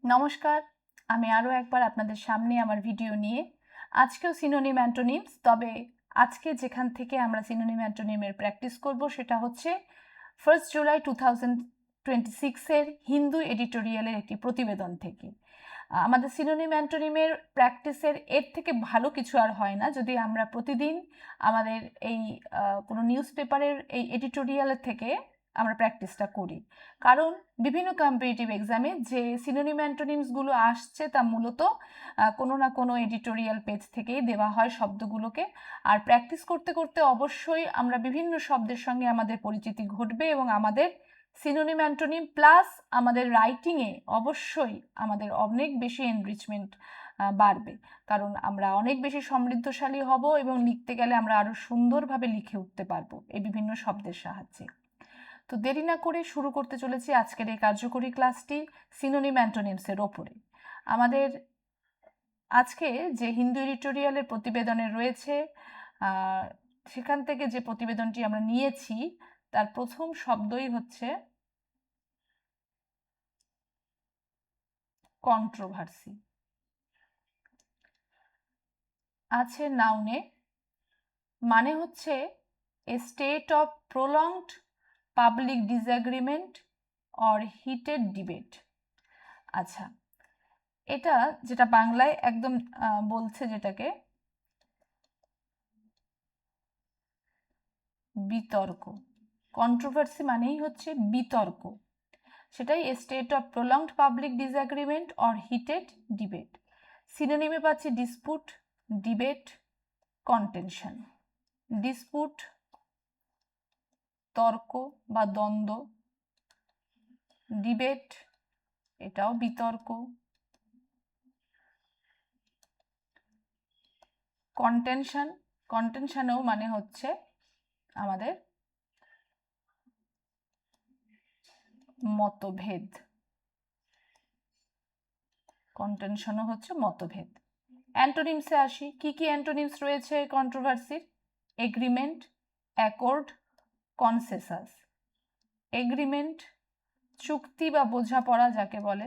নমস্কার, আমি আরও একবার আপনাদের সামনে আমার ভিডিও নিয়ে আজকেও সিনোনিম অ্যান্টোনিমস। তবে আজকে যেখান থেকে আমরা সিনোনিম অ্যান্টোনিমের প্র্যাকটিস করব সেটা হচ্ছে 1 জুলাই 2026-এর হিন্দু এডিটোরিয়ালের একটি প্রতিবেদন থেকে। আমাদের সিনোনিম অ্যান্টোনিমের প্র্যাকটিসের এর থেকে ভালো কিছু আর হয় না যদি আমরা প্রতিদিন আমাদের এই কোনো নিউজ পেপারের এই এডিটোরিয়ালের থেকে আমরা প্র্যাকটিসটা করি। কারণ বিভিন্ন কম্পিটিটিভ এক্সামে যে সিনোনিম অ্যান্টোনিমসগুলো আসছে তা মূলত কোনো না কোনো এডিটোরিয়াল পেজ থেকেই দেওয়া হয় শব্দগুলোকে। আর প্র্যাকটিস করতে করতে অবশ্যই আমরা বিভিন্ন শব্দের সঙ্গে আমাদের পরিচিতি ঘটবে এবং আমাদের সিনোনিম অ্যান্টোনিম প্লাস আমাদের রাইটিংয়ে অবশ্যই আমাদের অনেক বেশি এনরিচমেন্ট বাড়বে। কারণ আমরা অনেক বেশি সমৃদ্ধশালী হব এবং লিখতে গেলে আমরা আরও সুন্দরভাবে লিখে উঠতে পারবো এই বিভিন্ন শব্দের সাহায্যে। তো দেরি না করে শুরু করতে চলেছি আজকের এই কার্যকরী ক্লাসটি সিনোনিম অ্যান্টোনিমসের ওপরে। আমাদের আজকে যে হিন্দু এডিটোরিয়ালের প্রতিবেদনে রয়েছে সেখান থেকে যে প্রতিবেদনটি আমরা নিয়েছি তার প্রথম শব্দই হচ্ছে কন্ট্রোভার্সি। আছে নাউনে, মানে হচ্ছে a state of prolonged public disagreement or heated debate. আচ্ছা, এটা যেটা বাংলায় একদম বলছে যেটাকে বিতর্ক। কন্ট্রোভার্সি মানেই হচ্ছে বিতর্ক, সেটাই state of prolonged public disagreement or heated debate. সিনোনিমে পাচ্ছি ডিসপুট, ডিবেট, কন্টেনশন। ডিসপুট তর্ক বা দ্বন্দ্ব, ডিবেট এটাও বিতর্ক, কন্টেনশন, কন্টেনশনেও মানে হচ্ছে আমাদের মতভেদ। কন্টেনশনও হচ্ছে মতভেদ। অ্যান্টোনিমসে আসি, কি কি অ্যান্টোনিমস রয়েছে কন্ট্রোভার্সির? Agreement, accord, consensus. এগ্রিমেন্ট চুক্তি বা বোঝাপড়া যাকে বলে,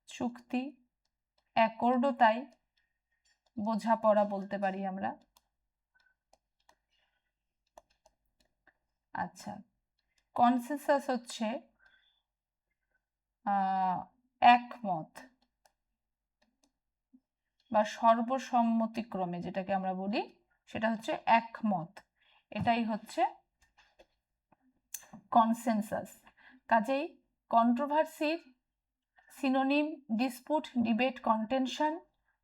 চুক্তি। অ্যাকর্ডও তাই, বোঝাপড়া বলতে পারি আমরা। আচ্ছা, কনসেসাস হচ্ছে একমত বা সর্বসম্মতিক্রমে যেটাকে আমরা বলি সেটা হচ্ছে একমত, এটাই হচ্ছে কনসেনসাস। কাজেই কন্ট্রোভার্সির সিনোনিম ডিসপুট, ডিবেট, কন্টেনশন,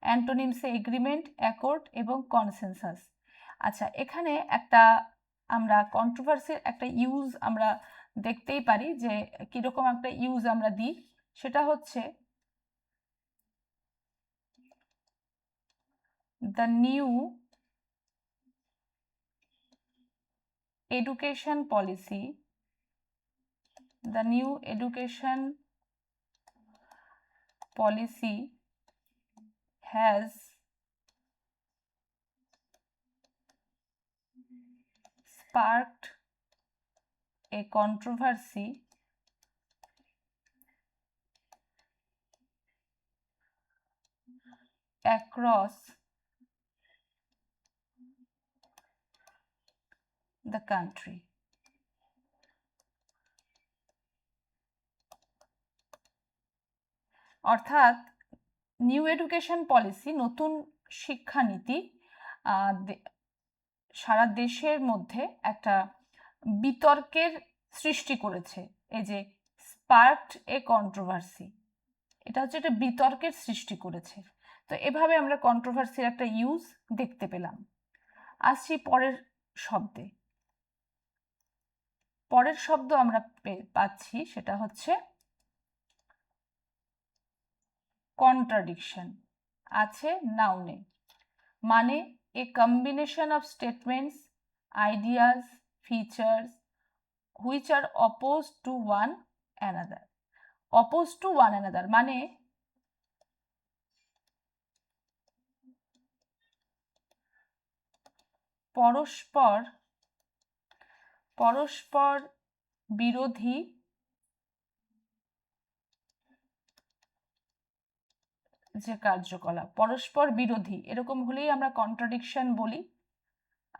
অ্যান্টোনিমসে এগ্রিমেন্ট, অ্যাকর্ড এবং কনসেনসাস। আচ্ছা, এখানে একটা আমরা কন্ট্রোভার্সির একটা ইউজ আমরা দেখতেই পারি যে কীরকম একটা ইউজ আমরা দিই, সেটা হচ্ছে the new education policy, the new education policy has sparked a controversy across the country. অর্থাৎ নিউ এডুকেশন পলিসি, নতুন শিক্ষানীতি সারা দেশের মধ্যে একটা বিতর্কের সৃষ্টি করেছে। এই যে স্পার্কড এ কন্ট্রোভার্সি, এটা হচ্ছে একটা বিতর্কের সৃষ্টি করেছে। তো এভাবে আমরা কন্ট্রোভার্সির একটা ইউজ দেখতে পেলাম। আসছি পরের শব্দে। পরের শব্দ আমরা পাচ্ছি সেটা হচ্ছে কন্ট্রাডিকশন। আছে নাউনে, মানে a combination of statements, ideas, features which are oppose to one another. Oppose to one another মানে পরস্পর পরস্পর বিরোধী যে কার্যকলাপ, পরস্পর বিরোধী, এরকম হলেই আমরা কন্ট্রাডিকশন বলি।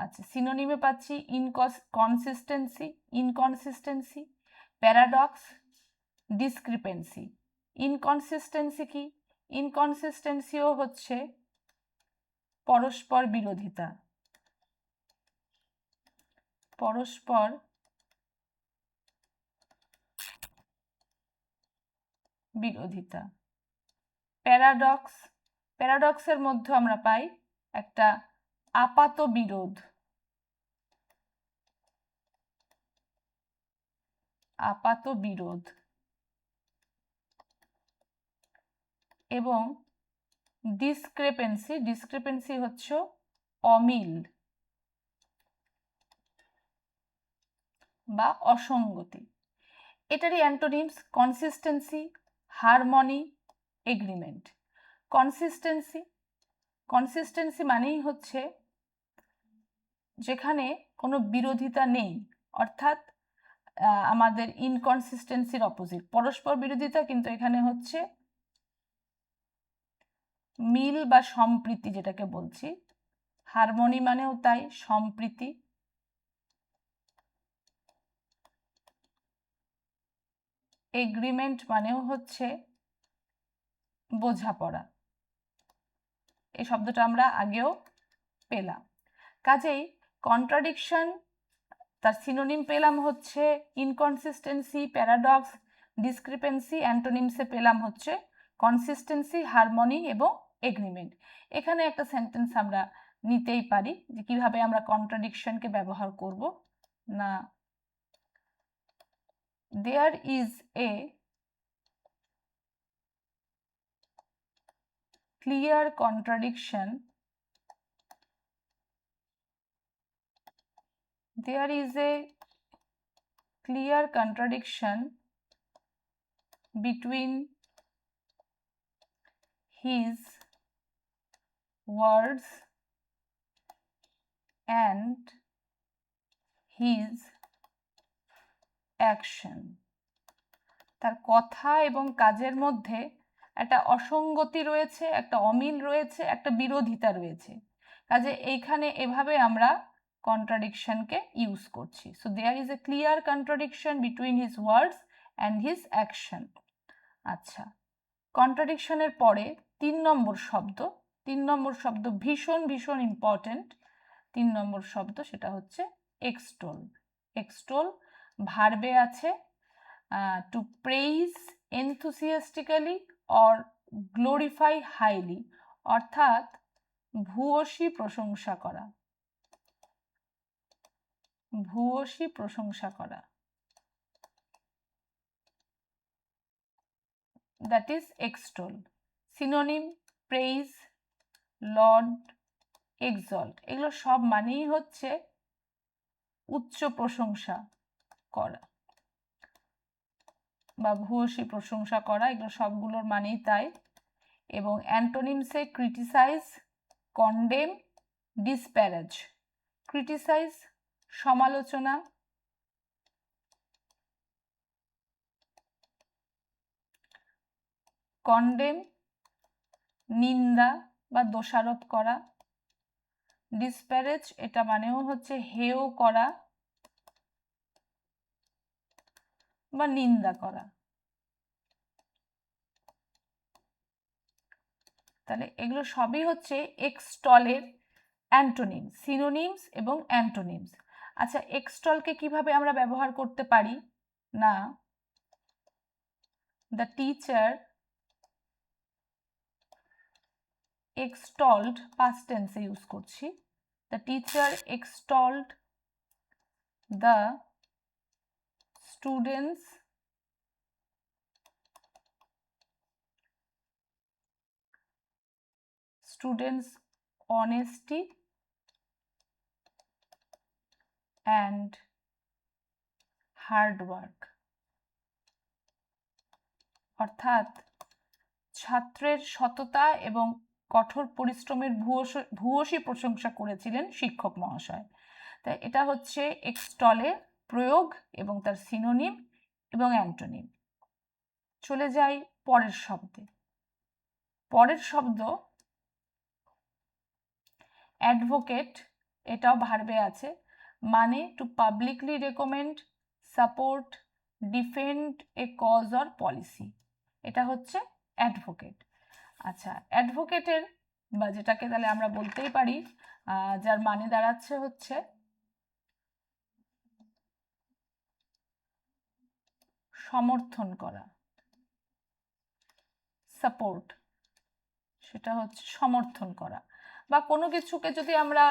আচ্ছা, সিনোনিমে পাচ্ছি ইনকনসিস্টেন্সি, প্যারাডক্স, ডিসক্রিপেন্সি। ইনকনসিস্টেন্সি কি? ইনকনসিস্টেন্সিও হচ্ছে পরস্পর বিরোধিতা, পরস্পর বিরোধিতা। প্যারাডক্সের মধ্যে আমরা পাই একটা আপাত বিরোধ, এবং ডিসক্রেপেন্সি হচ্ছে অমিল বা অসঙ্গতি। এটারই antonyms consistency, harmony, agreement. Consistency মানেই হচ্ছে যেখানে কোনো বিরোধিতা নেই, অর্থাৎ আমাদের ইনকনসিস্টেন্সির অপোজিট পরস্পর বিরোধিতা, কিন্তু এখানে হচ্ছে মিল বা সম্প্রীতি যেটাকে বলছি। হারমনি মানেও তাই, সম্প্রীতি। এগ্রিমেন্ট মানেও হচ্ছে বোঝাপড়া। এই শব্দটা আমরা আগেও পেলাম। কাজেই কন্ট্রাডিকশন তার সিনোনিম পেলাম হচ্ছে ইনকনসিস্টেন্সি, প্যারাডক্স, ডিসক্রিপেন্সি। অ্যান্টোনিমসে পেলাম হচ্ছে কনসিস্টেন্সি, হারমনি এবং এগ্রিমেন্ট। এখানে একটা সেন্টেন্স আমরা নিতেই পারি যে কিভাবে আমরা কন্ট্রাডিকশনকে ব্যবহার করব। না, there is a clear contradiction, there is a clear contradiction between his words and his action. তার কথা এবং কাজের মধ্যে একটা অসঙ্গতি রয়েছে, একটা অমিল রয়েছে, একটা বিরোধিতা রয়েছে। কাজে এইখানে এভাবে আমরা কন্ট্রাডিকশনকে ইউজ করছি। So there is a clear contradiction between his words and his action. আচ্ছা, কন্ট্রাডিকশনের পরে 3 নম্বর শব্দ ভীষণ ভীষণ ইম্পর্টেন্ট। 3 নম্বর শব্দ সেটা হচ্ছে এক্সটোল। ভার্বে আছে to praise enthusiastically or glorify highly, অর্থাৎ ভূয়সী প্রশংসা করা, that is extol. Synonym praise, laud, exalt, এগুলো সব মানেই হচ্ছে উচ্চ প্রশংসা করা বা ভূয়সী প্রশংসা করা, এগুলো সবগুলোর মানেই তাই। এবং অ্যান্টোনিমসে ক্রিটিসাইজ, কন্ডেম, ডিসপ্যারেজ। ক্রিটিসাইজ সমালোচনা, কন্ডেম নিন্দা বা দোষারোপ করা, ডিসপ্যারেজ এটা মানেও হচ্ছে হেয় করা বা নিন্দা করা। তাহলে এগুলো সবই হচ্ছে এক্সটলের অ্যান্টোনিম, সিনোনিমস এবং অ্যান্টোনিমস। আচ্ছা, এক্সটলকে কিভাবে আমরা ব্যবহার করতে পারি? না, the teacher extolled, past tense use করছি। The teacher extolled the students honesty and hard work, অর্থাৎ ছাত্রের সততা এবং কঠোর পরিশ্রমের ভূয়সী প্রশংসা করেছিলেন শিক্ষক মহাশয়। তাই এটা হচ্ছে এক্সটলের প্রয়োগ এবং তার সিনোনিম এবং অ্যান্টোনিম। চলে যাই পরের শব্দে। পরের শব্দ অ্যাডভোকেট, এটাও ভার্বে আছে, মানে to publicly recommend, support, defend a cause or policy, এটা হচ্ছে অ্যাডভোকেট। আচ্ছা, অ্যাডভোকেটের বা যেটাকে তাহলে আমরা বলতেই পারি যার মানে দাঁড়াচ্ছে হচ্ছে সমর্থন করা, সাপোর্ট, সেটা হচ্ছে সমর্থন করা। বা কোনো কিছুকে যদি আমরা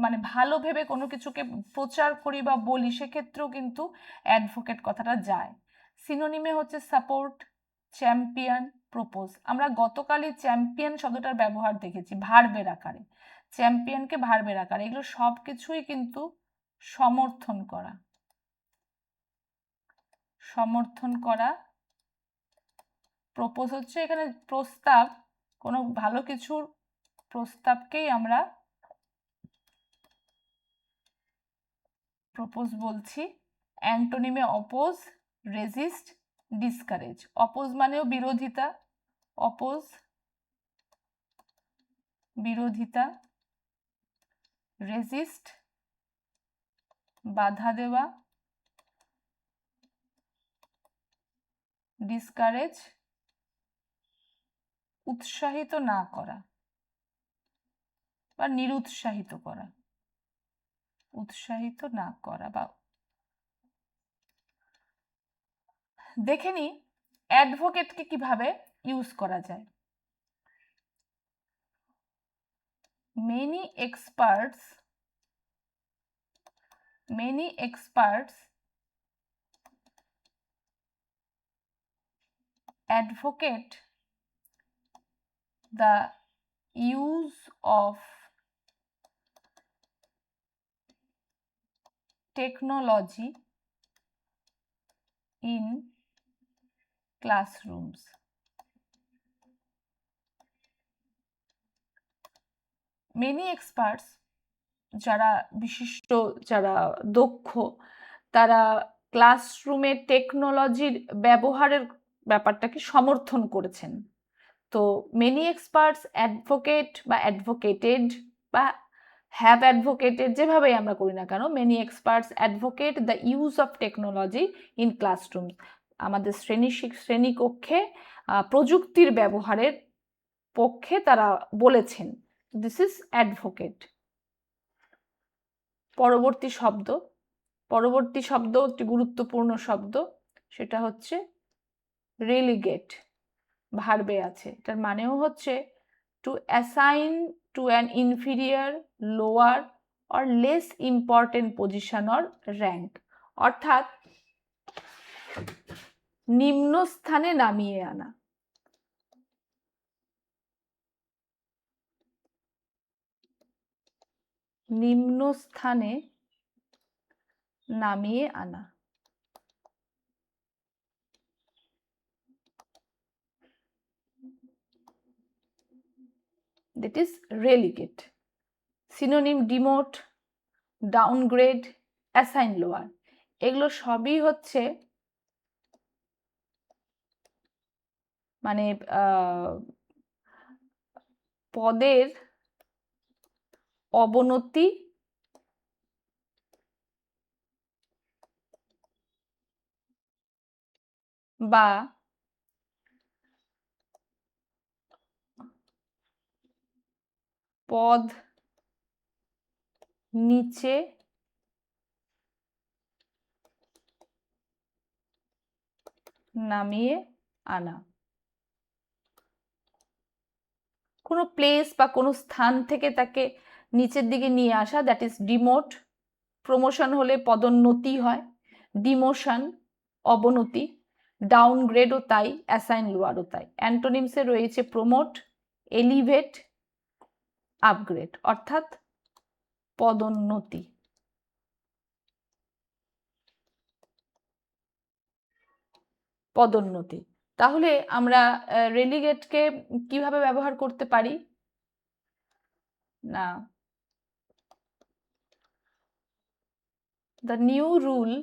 মানে ভালো ভেবে কোনো কিছুকে প্রচার করি বা বলি, সেক্ষেত্রেও কিন্তু অ্যাডভোকেট কথাটা যায়। সিনোনিমে হচ্ছে সাপোর্ট, চ্যাম্পিয়ন, প্রপোজ। আমরা গতকালই চ্যাম্পিয়ন শব্দটার ব্যবহার দেখেছি ভার্বের আকারে, চ্যাম্পিয়নকে ভার্বের আকারে। এগুলো সব কিছুই কিন্তু সমর্থন করা, সমর্থন করা। প্রপোজ হচ্ছে এখানে প্রস্তাব, কোনো ভালো কিছুর প্রস্তাবকেই আমরা প্রপোজ বলছি। অ্যান্টোনিমে অপোজ, রেজিস্ট, ডিসকারেজ। অপোজ মানেও বিরোধিতা, অপোজ বিরোধিতা, রেজিস্ট বাধা দেওয়া, ডিসকারেজ উৎসাহিত না করা বা নিরুৎসাহিত করা, উৎসাহিত না করা। বা দেখে নি অ্যাডভোকেটকে কিভাবে ইউজ করা যায়। many experts advocate the use of technology in classrooms. Many experts, যারা বিশিষ্ট, যারা দক্ষ, তারা ক্লাসরুমে টেকনোলজির ব্যবহারের ব্যাপারটাকে সমর্থন করেছেন। তো মেনি এক্সপার্টস অ্যাডভোকেট বা অ্যাডভোকেটেড বা হ্যাভ অ্যাডভোকেটেড, যেভাবেই আমরা করি না কেন, many experts advocate the use of technology in classroom. আমাদের শ্রেণীকক্ষে প্রযুক্তির ব্যবহারের পক্ষে তারা বলেছেন। This is advocate. পরবর্তী শব্দ একটি গুরুত্বপূর্ণ শব্দ, সেটা হচ্ছে রেলিগেট, ভার্বে আছে। এটার মানেও হচ্ছে two assign to an inferior, lower or less important position or rank, অর্থাৎ নিম্ন স্থানে নামিয়ে আনা। নিম্ন স্থানে নামিয়ে আনা। That is relegate. Synonym demote, downgrade, assign lower, এগুলো সবই হচ্ছে মানে পদের অবনতি বা পদ নিচে নামিয়ে আনা। কোনো প্লেস বা কোনো স্থান থেকে তাকে নিচের দিকে নিয়ে আসা, দ্যাট ইজ ডিমোট। প্রমোশন হলে পদোন্নতি হয়, ডিমোশন অবনতি, ডাউনগ্রেডও তাই, অ্যাসাইন লোয়ারও তাই। অ্যান্টোনিমসে রয়েছে প্রমোট, এলিভেট, আপগ্রেড, অর্থাৎ পদোন্নতি। পদোন্নতি। তাহলে আমরা রেলিগেটকে কিভাবে ব্যবহার করতে পারি? না, the new rule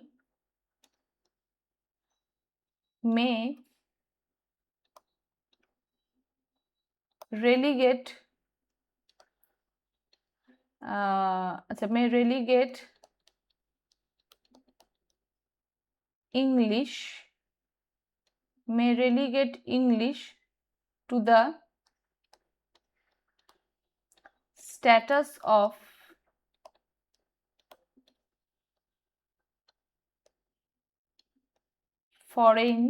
may relegate अच्छा may relegate English to the status of foreign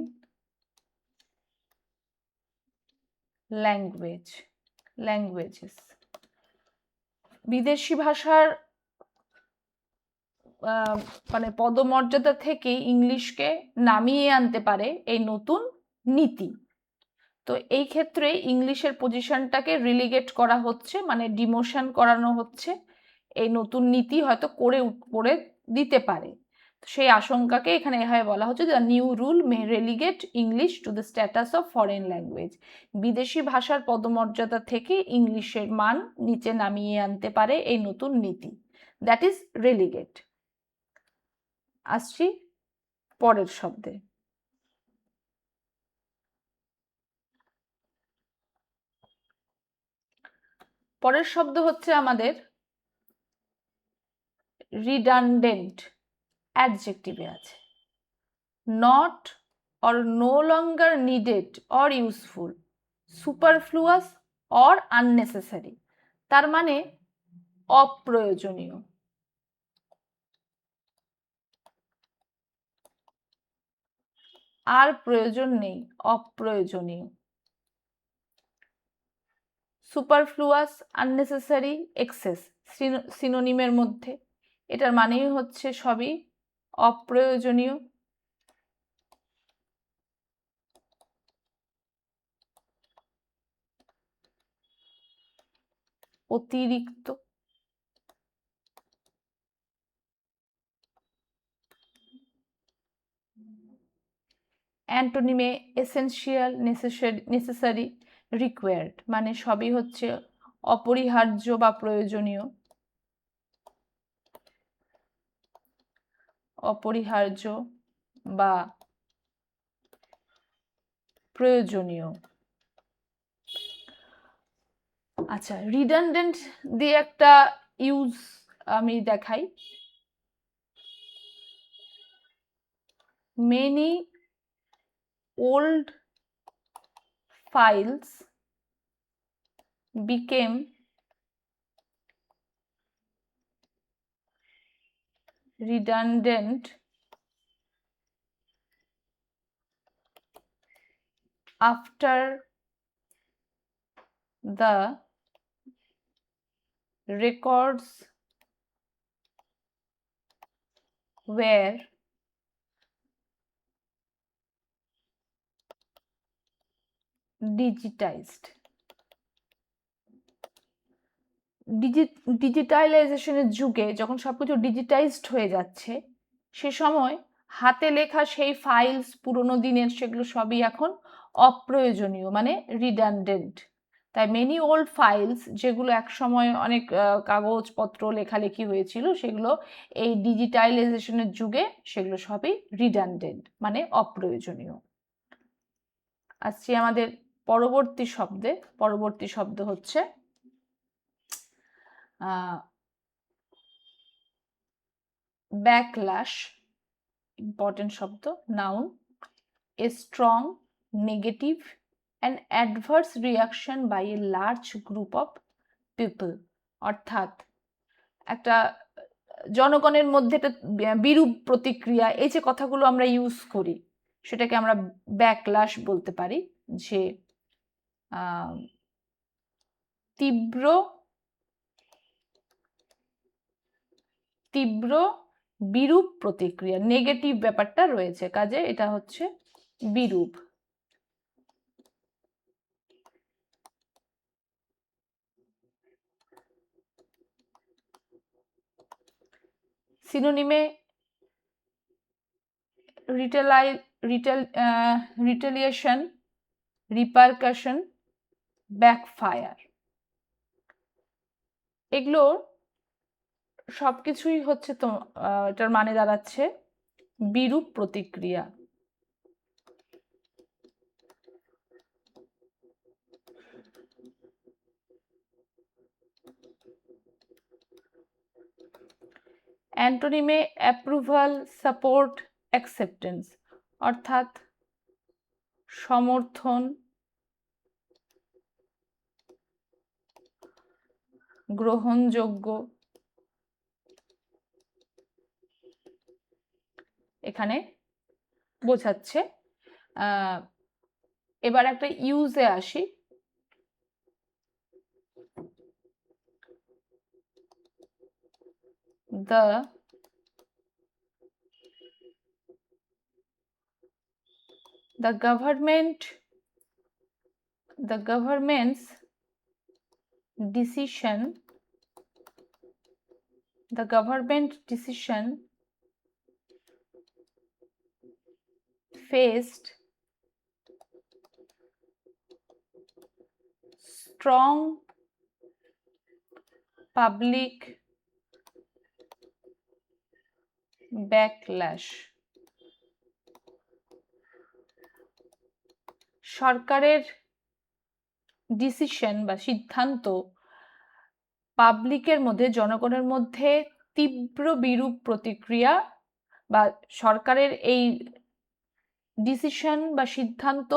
languages বিদেশি ভাষার মানে পদমর্যাদা থেকে ইংলিশকে নামিয়ে আনতে পারে এই নতুন নীতি। তো এই ক্ষেত্রে ইংলিশের পজিশনটাকে রিলিগেট করা হচ্ছে, মানে ডিমোশন করানো হচ্ছে। এই নতুন নীতি হয়তো করে দিতে পারে, সেই আশঙ্কাকে এখানে এভাবে বলা হচ্ছে the new rule May relegate English to the status of foreign language. বিদেশি ভাষার পদমর্যাদা থেকে ইংলিশের মান নিচে নামিয়ে আনতে পারে এই নতুন নীতি, দ্যাট ইজ রেলিগেট। আসছি পরের শব্দে। পরের শব্দ হচ্ছে আমাদের রিডান্ডেন্ট, অ্যাডজেক্টিভে আছে। Not or no longer needed or useful, superfluous or unnecessary, তার মানে অপ্রয়োজনীয়, আর প্রয়োজন নেই, অপ্রয়োজনীয়। সুপারফ্লুয়াস, আননেসেসারি, এক্সেস সিনোনিমের মধ্যে, এটার মানেই হচ্ছে সবই অপ্রয়োজনীয়, অতিরিক্ত। অ্যান্টোনিমে এসেনশিয়াল, নেসেসারি, রিকোয়ার্ড, মানে সবই হচ্ছে অপরিহার্য বা প্রয়োজনীয়, অপরিহার্য বা প্রয়োজনীয়। আচ্ছা, রিডান্ডেন্ট দিয়ে একটা ইউজ আমি দেখাই। Many old files became redundant after the records were digitized. ডিজিটালাইজেশনের যুগে যখন সবকিছু ডিজিটাইজড হয়ে যাচ্ছে, সে সময় হাতে লেখা সেই ফাইলস পুরোনো দিনের, সেগুলো সবই এখন অপ্রয়োজনীয়, মানে রিডান্ডেন্ট। তাই মেনি ওল্ড ফাইলস, যেগুলো এক সময় অনেক কাগজপত্র লেখালেখি হয়েছিল, সেগুলো এই ডিজিটালাইজেশনের যুগে সেগুলো সবই রিডান্ডেন্ট, মানে অপ্রয়োজনীয়। আসছি আমাদের পরবর্তী শব্দে। পরবর্তী শব্দ হচ্ছে ব্যাকল্যাশ, ইম্পর্টেন্ট শব্দ, noun, a strong negative and adverse reaction by a large group of people, অর্থাৎ একটা জনগণের মধ্যে একটা বিরূপ প্রতিক্রিয়া, এই যে কথাগুলো আমরা ইউজ করি সেটাকে আমরা ব্যাকল্যাশ বলতে পারি, যে তীব্র তীব্র বিরূপ প্রতিক্রিয়া, নেগেটিভ ব্যাপারটা রয়েছে, কাজে এটা হচ্ছে বিরূপ। সিনোনিমে রিটেলিয়েশন, রিপারকাশন, ব্যাকফায়ার, এগুলো সবকিছুই হচ্ছে তো এটার মানে দাঁড়াচ্ছে বিরূপ প্রতিক্রিয়া। অ্যান্টোনিমে অ্যাপ্রুভাল, সাপোর্ট, অ্যাকসেপ্টেন্স, অর্থাৎ সমর্থন, গ্রহণযোগ্য, এখানে বোঝাচ্ছে। এবার একটা ইউজে আসি। The government's decision faced strong public backlash. সরকারের ডিসিশন বা সিদ্ধান্ত পাবলিকের মধ্যে, জনগণের মধ্যে তীব্র বিরূপ প্রতিক্রিয়া, বা সরকারের এই ডিসিশন বা সিদ্ধান্ত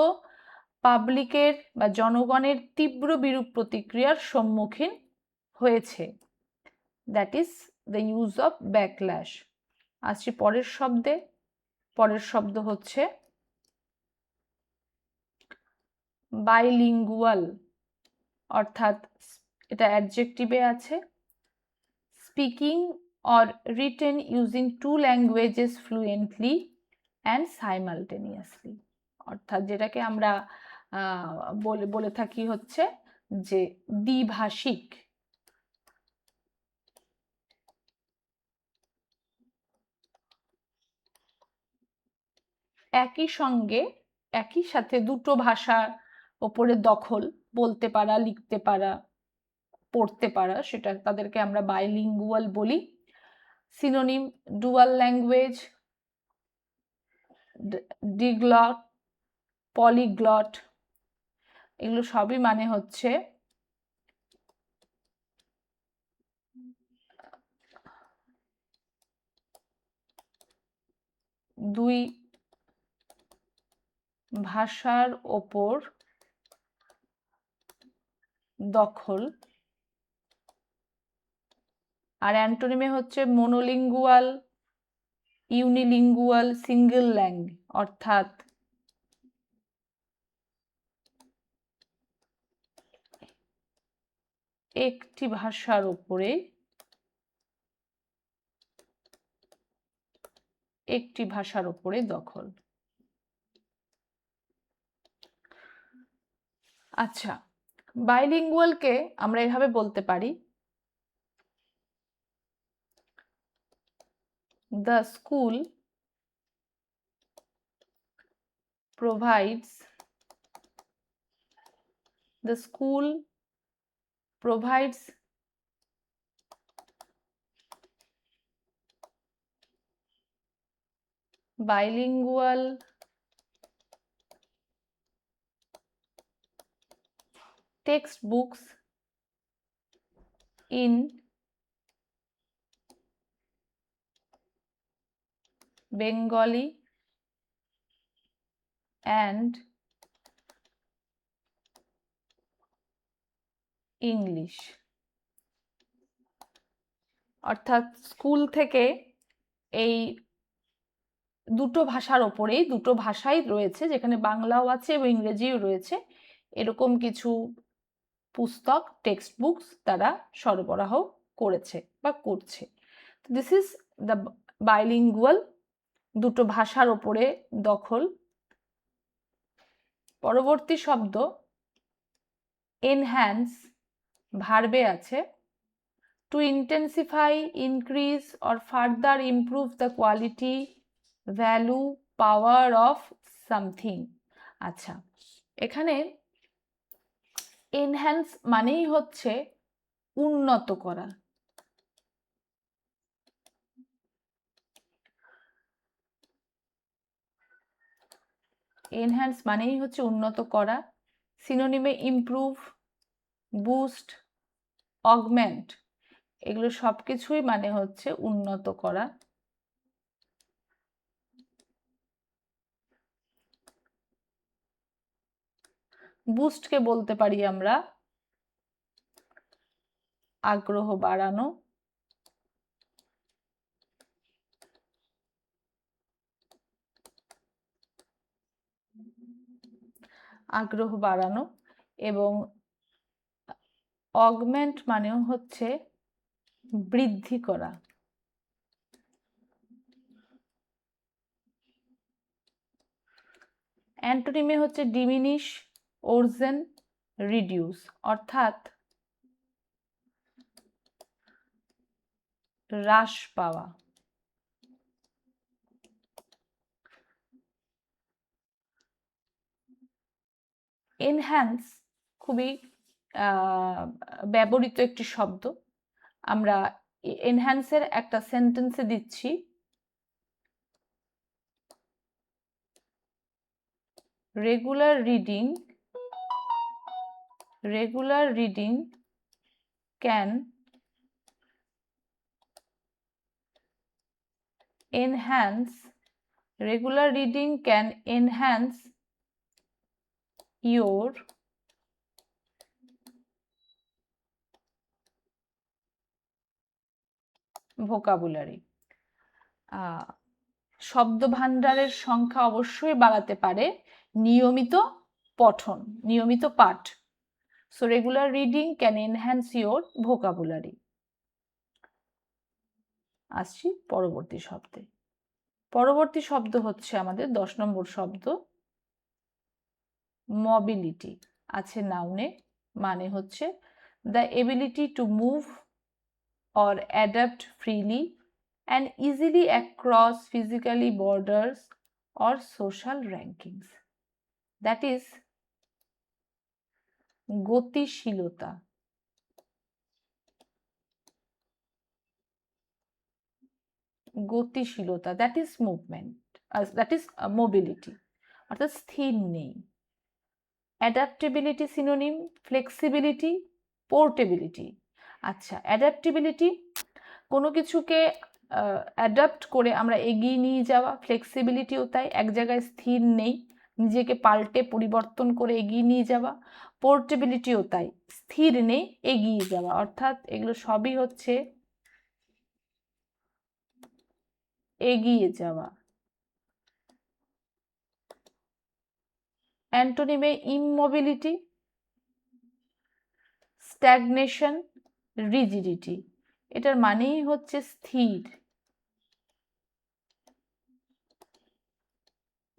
পাবলিকের বা জনগণের তীব্র বিরূপ প্রতিক্রিয়ার সম্মুখীন হয়েছে। That is the use of backlash. আসছি পরের শব্দে। পরের শব্দ হচ্ছে বাইলিঙ্গুয়াল, অর্থাৎ এটা অ্যাডজেক্টিভে আছে, speaking or written using two languages fluently and simultaneously, অর্থাৎ যেটাকে আমরা বলে থাকি হচ্ছে যে দ্বিভাষিক। একই সাথে দুটো ভাষার ওপরে দখল, বলতে পারা, লিখতে পারা, পড়তে পারা, সেটা তাদেরকে আমরা বাইলিঙ্গুয়াল বলি। সিনোনিম ডুয়াল ল্যাঙ্গুয়েজ, ডিগ্লট, পলিগ্লট, এগুলো সবই মানে হচ্ছে দুই ভাষার ওপর দখল। আর অ্যান্টোনিমে হচ্ছে মোনোলিঙ্গুয়াল, ইউনিলিঙ্গুয়াল, সিঙ্গল ল্যাঙ্গ, অর্থাৎ একটি ভাষার ওপরে দখল। আচ্ছা, বাইলিঙ্গুয়ালকে আমরা এভাবে বলতে পারি, the school provides bilingual textbooks in Bengali and English. অর্থাৎ স্কুল থেকে এই দুটো ভাষার ওপরেই, দুটো ভাষাই রয়েছে, যেখানে বাংলাও আছে এবং ইংরেজিও রয়েছে, এরকম কিছু পুস্তক, টেক্সট বুকস তারা সরবরাহ করেছে বা করছে। দিস ইজ দ্য বাইলিঙ্গুয়াল, দুটো ভাষার ওপরে দখল। পরবর্তী শব্দ এনহ্যান্স, ভার্বে আছে, to intensify, increase or further improve the quality, value, power of something. আচ্ছা, এখানে এনহ্যান্স মানেই হচ্ছে উন্নত করা। এনহ্যান্স মানেই হচ্ছে উন্নত করা। সিনোনিমে ইমপ্রুভ, বুস্ট, অগমেন্ট, এগুলো সবকিছুই মানে হচ্ছে উন্নত করা। বুস্টকে বলতে পারি আমরা আগ্রহ বাড়ানো। আগ্রহ বাড়ানো এবং অগমেন্ট মানেও হচ্ছে বৃদ্ধি করা। অ্যান্টোনিমে হচ্ছে ডিমিনিশ, ওরজেন, রিডিউস, অর্থাৎ হ্রাস পাওয়া। এনহ্যান্স খুবই ব্যবহৃত একটি শব্দ। আমরা এনহ্যান্সের একটা সেন্টেন্সে দিচ্ছি, regular reading can enhance regular reading can enhance your vocabulary. শব্দ ভান্ডারের সংখ্যা অবশ্যই বাড়াতে পারে নিয়মিত পঠন, নিয়মিত পাঠ। So regular reading can enhance your vocabulary. আসছি পরবর্তী শব্দে। পরবর্তী শব্দ হচ্ছে আমাদের 10 নম্বর শব্দ মোবিলিটি। আছে নাউনে, মানে হচ্ছে the ability to move or adapt freely and easily across physically borders or social rankings. That is গতিশীলতা। গতিশীলতা, that is movement, that is mobility, অর্থাৎ স্থির নেই। Adaptability synonym flexibility, portability. আচ্ছা, অ্যাডাপ্টেবিলিটি কোনো কিছুকে অ্যাডাপ্ট করে আমরা এগিয়ে নিয়ে যাওয়া, ফ্লেক্সিবিলিটিও তাই, এক জায়গায় স্থির নেই, নিজেকে পাল্টে পরিবর্তন করে এগিয়ে নিয়ে যাওয়া। পোর্টেবিলিটিও তাই, স্থির নেই, এগিয়ে যাওয়া। অর্থাৎ এগুলো সবই হচ্ছে এগিয়ে যাওয়া। অ্যান্টোনিমে ইমমোবিলিটি, স্ট্যাগনেশন, রিজিডিটি। এটার মানেই হচ্ছে স্থির,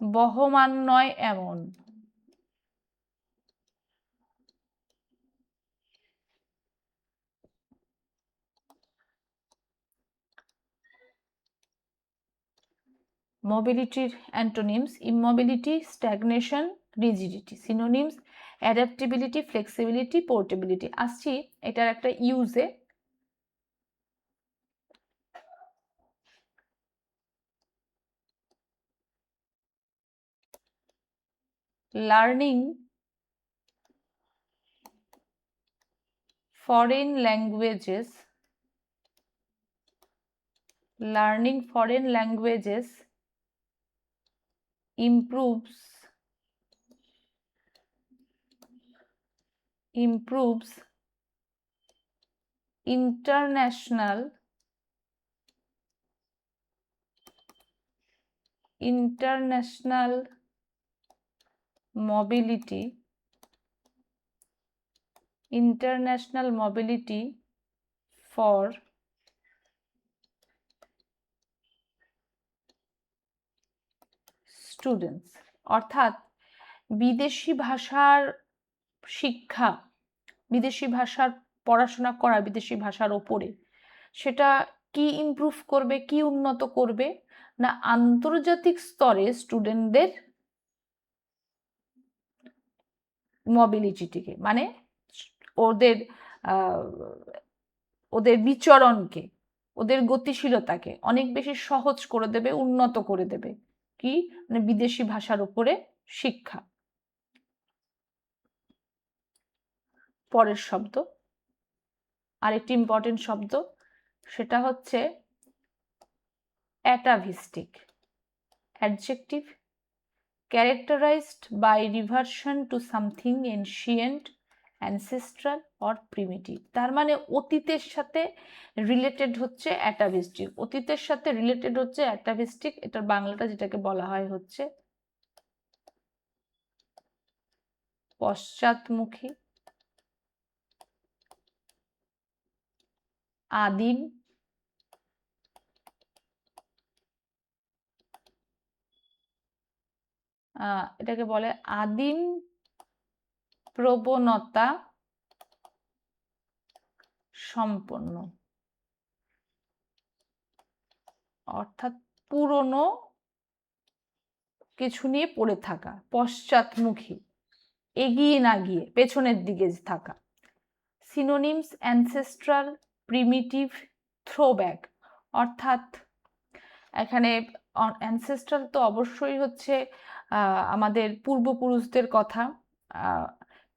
বহমান নয় এমন। মোবিলিটির antonyms immobility, stagnation, rigidity. Synonyms adaptability, flexibility, portability. আসছি এটার একটা ইউজে। Learning foreign languages, learning foreign languages improves international mobility for students. অর্থাৎ বিদেশি ভাষার শিক্ষা, বিদেশি ভাষার পড়াশোনা করা, বিদেশি ভাষার ওপরে সেটা কি ইমপ্রুভ করবে, কি উন্নত করবে না, আন্তর্জাতিক স্তরে স্টুডেন্টদের মোবিলিটিকে, মানে ওদের ওদের বিচরণকে, ওদের গতিশীলতাকে অনেক বেশি সহজ করে দেবে, উন্নত করে দেবে। কি, মানে বিদেশি ভাষার উপরে শিক্ষা। পরের শব্দ আরেকটি ইম্পর্টেন্ট শব্দ, সেটা হচ্ছে অ্যাটাভিস্টিক, adjective, characterized by reversion to something ancient, ancestral or primitive। তার মানে অতীতের সাথে রিলেটেড হচ্ছে অ্যাটাভিস্টিক, অতীতের সাথে রিলেটেড হচ্ছে অ্যাটাভিস্টিক। এটার বাংলাটা যেটাকে বলা হয় হচ্ছে পশ্চাৎমুখী, আদিম, এটাকে বলে আদিম প্রবণতা সম্পন্ন, অর্থাৎ পুরনো কিছু নিয়ে পড়ে থাকা, পশ্চাৎমুখী, এগিয়ে না গিয়ে পেছনের দিকে থাকা। সিনোনিমস অ্যানসেস্ট্রাল, প্রিমিটিভ, থ্রোব্যাক, অর্থাৎ এখানে অ্যানসেস্ট্রাল তো অবশ্যই হচ্ছে আমাদের পূর্বপুরুষদের কথা,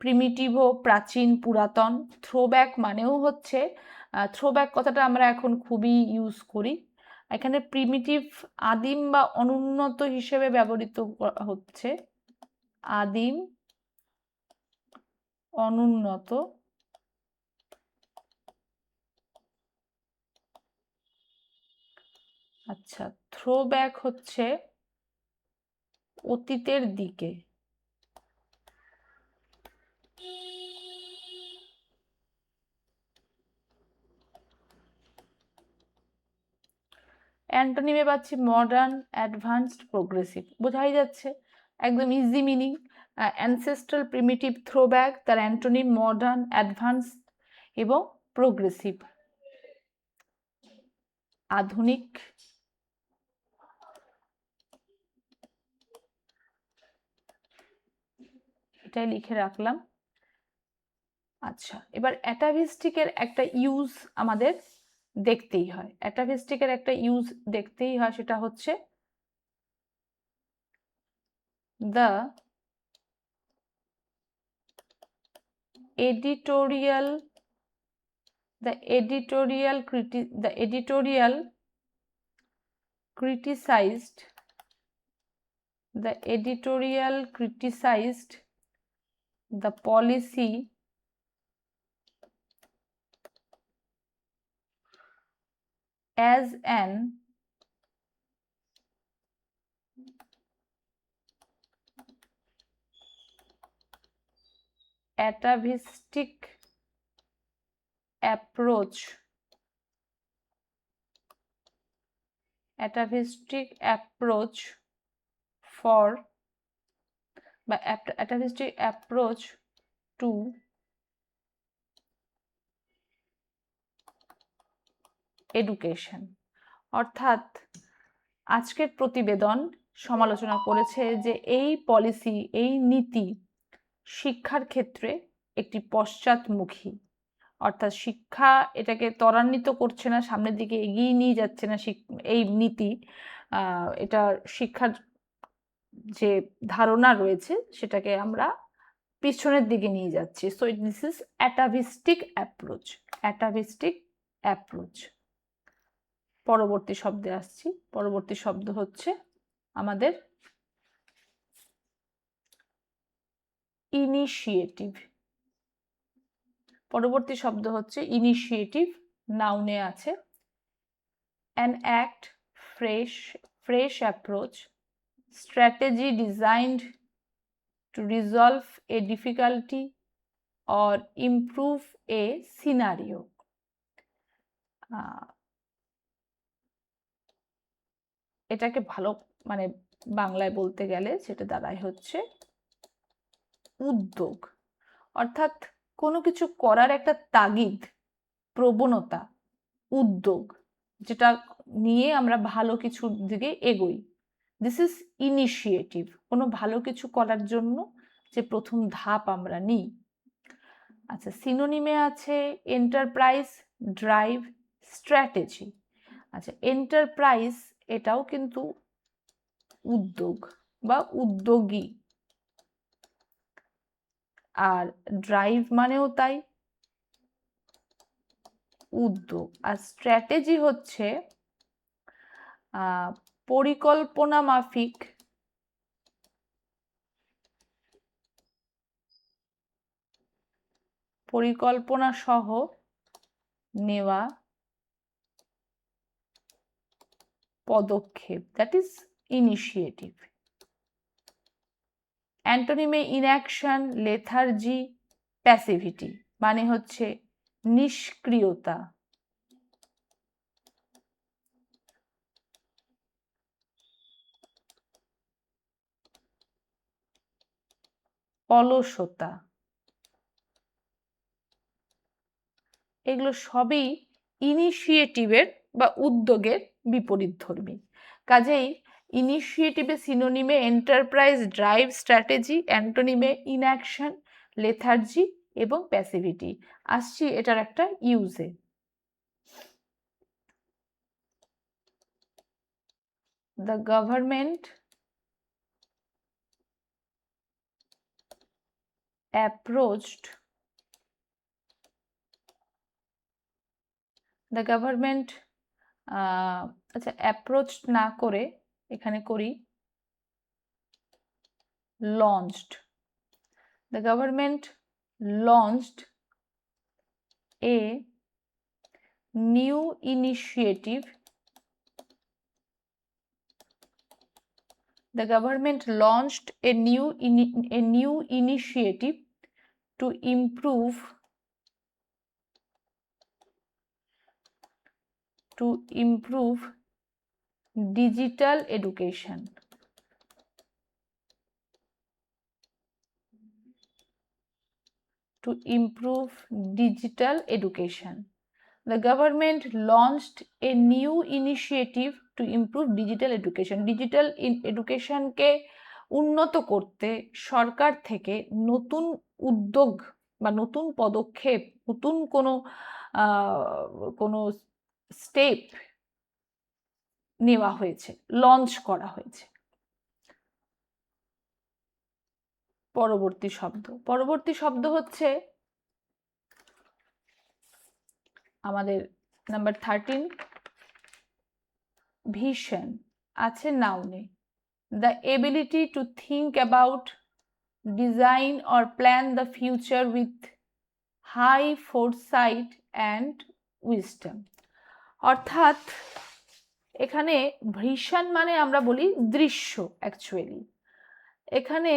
প্রিমিটিভও প্রাচীন পুরাতন, থ্রোব্যাক মানেও হচ্ছে, থ্রোব্যাক কথাটা আমরা এখন খুবই ইউজ করি। এখানে প্রিমিটিভ আদিম বা অনুন্নত হিসেবে ব্যবহৃত হচ্ছে, আদিম, অনুন্নত, আচ্ছা। থ্রোব্যাক হচ্ছে অতীতের দিকে। অ্যান্টোনিমে পাচ্ছি মডার্ন, অ্যাডভান্সড, প্রোগ্রেসিভ, বোঝাই যাচ্ছে একদম easy meaning. Ancestral, primitive, throwback, তার অ্যান্টোনিম মডার্ন, অ্যাডভান্স এবং প্রোগ্রেসিভ, আধুনিক, এটাই লিখে রাখলাম। আচ্ছা, এবার অ্যাটাভিস্টিকের একটা ইউজ আমাদের দেখতেই হয়, অ্যাটাভিস্টিকের একটা ইউজ দেখতেই হয়, সেটা হচ্ছে the editorial criticized the policy as an atavistic approach for বা atavistic approach to education। অর্থাৎ আজকের প্রতিবেদন সমালোচনা করেছে যে এই পলিসি, এই নীতি শিক্ষার ক্ষেত্রে একটি পশ্চাৎমুখী, অর্থাৎ শিক্ষা এটাকে ত্বরান্বিত করছে না, সামনের দিকে এগিয়ে নিয়ে যাচ্ছে না এই নীতি, এটা শিক্ষার যে ধারণা রয়েছে সেটাকে আমরা পিছনের দিকে নিয়ে যাচ্ছি। So this is atavistic approach. পরবর্তী শব্দে আসছি। পরবর্তী শব্দ হচ্ছে আমাদের ইনিশিয়েটিভ। পরবর্তী শব্দ হচ্ছে ইনিশিয়েটিভ, নাউনে আছে an act, fresh approach, strategy designed to resolve a difficulty or improve a scenario। এটাকে ভালো মানে বাংলায় বলতে গেলে সেটা দাঁড়ায় হচ্ছে উদ্যোগ, অর্থাৎ কোনো কিছু করার একটা তাগিদ, প্রবণতা, উদ্যোগ, যেটা নিয়ে আমরা ভালো কিছুর দিকে এগোই। দিস ইজ ইনিশিয়েটিভ, কোনো ভালো কিছু করার জন্য যে প্রথম ধাপ আমরা নিই। আচ্ছা, সিনোনিমে আছে এন্টারপ্রাইজ, ড্রাইভ, স্ট্র্যাটেজি। আচ্ছা, এন্টারপ্রাইজ এটাও কিন্তু উদ্যোগ বা উদ্যোগী, আর ড্রাইভ মানেও তাই। উদ্যোগ, আর স্ট্র্যাটেজি হচ্ছে পরিকল্পনা মাফিক পরিকল্পনা সহ নেওয়া পদক্ষেপ, দ্যাট ইজ ইনিশিয়েটিভ। অ্যান্টোনিমে ইনঅ্যাকশন, লেথার্জি, প্যাসিভিটি, মানে হচ্ছে নিষ্ক্রিয়তা, অলসতা, এগুলো সবই ইনিশিয়েটিভের বা উদ্যোগের বিপরীতধর্মী। কাজেই ইনিশিয়েটিভে সিনোনিমে এন্টারপ্রাইজ, ড্রাইভ, স্ট্র্যাটেজি, অ্যান্টোনিমে ইনঅ্যাকশন, লেথার্জি এবং প্যাসিভিটি। আসছি এটার একটা ইউজে। The government approached the government আচ্ছা অ্যাপ্রোচ না করে এখানে করি launched. The government launched a new initiative. The government launched a new initiative to improve digital education. To improve digital education. The government launched a new initiative to improve digital education. Digital education কে উন্নত করতে সরকার থেকে নতুন উদ্যোগ বা নতুন পদক্ষেপ, নতুন কোনো স্টেপ নেওয়া হয়েছে, লঞ্চ করা হয়েছে। পরবর্তী শব্দ হচ্ছে আমাদের নাম্বার 13 ভিশন, আছে নাউনে। The ability to think about, design or plan the future with high foresight and wisdom. অর্থাৎ এখানে ভিশন মানে আমরা বলি দৃশ্য, অ্যাকচুয়ালি এখানে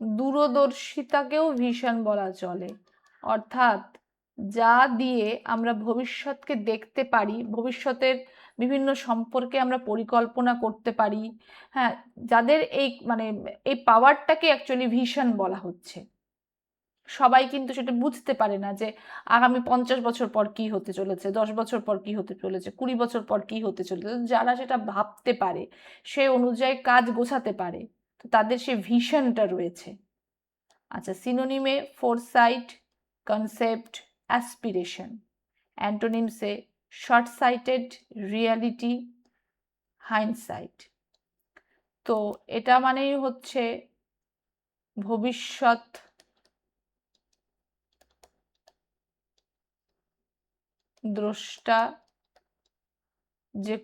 দূরদর্শিতাকেও ভিশন বলা চলে। অর্থাৎ যা দিয়ে আমরা ভবিষ্যৎকে দেখতে পারি, ভবিষ্যতের বিভিন্ন সম্পর্কে আমরা পরিকল্পনা করতে পারি, হ্যাঁ, যাদের এই পাওয়ারটাকে অ্যাকচুয়ালি ভিশন বলা হচ্ছে। সবাই কিন্তু সেটা বুঝতে পারে না যে আগামী 50 বছর পর কি হতে চলেছে, 10 বছর পর কি হতে চলেছে, 20 বছর পর কি হতে চলেছে। যারা সেটা ভাবতে পারে, সে অনুযায়ী কাজ গোছাতে পারে, তো তাদের সে ভিশনটা রয়েছে। আচ্ছা, সিনোনিমে ফোরসাইট, কনসেপ্ট, অ্যাসপিরেশন। অ্যান্টোনিমসে শর্ট সাইটেড, রিয়ালিটি, হাইন্ডসাইট। তো এটা মানেই হচ্ছে ভবিষ্যৎ দ্রষ্টা, যে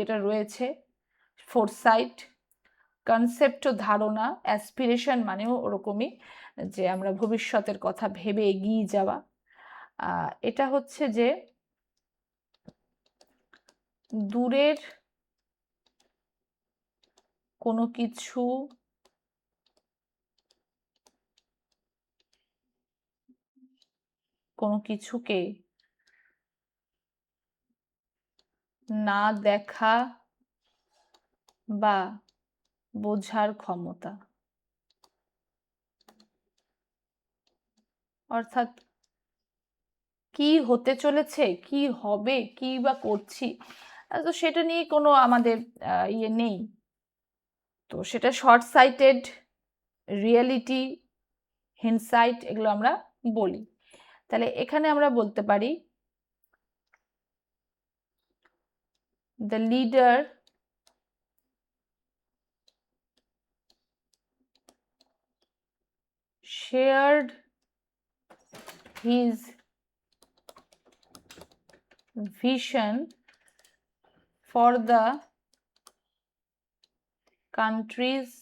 এটা রয়েছে ফোরসাইট, কনসেপ্ট ও ধারণা, অ্যাসপিরেশন মানেও ওরকমই, যে আমরা ভবিষ্যতের কথা ভেবে এগিয়ে যাওয়া। এটা হচ্ছে যে দূরের কোনো কিছু কিছুকে না দেখা বা বোঝার ক্ষমতা। অর্থাৎ কি হতে চলেছে, কি হবে, কি বা করছি, তো সেটা নিয়ে কোনো আমাদের ইয়ে নেই। তো সেটা শর্ট সাইটেড, রিয়েলিটি, হিন্ডসাইট, এগুলো আমরা বলি। তাহলে এখানে আমরা বলতে পারি the leader shared his vision for the country's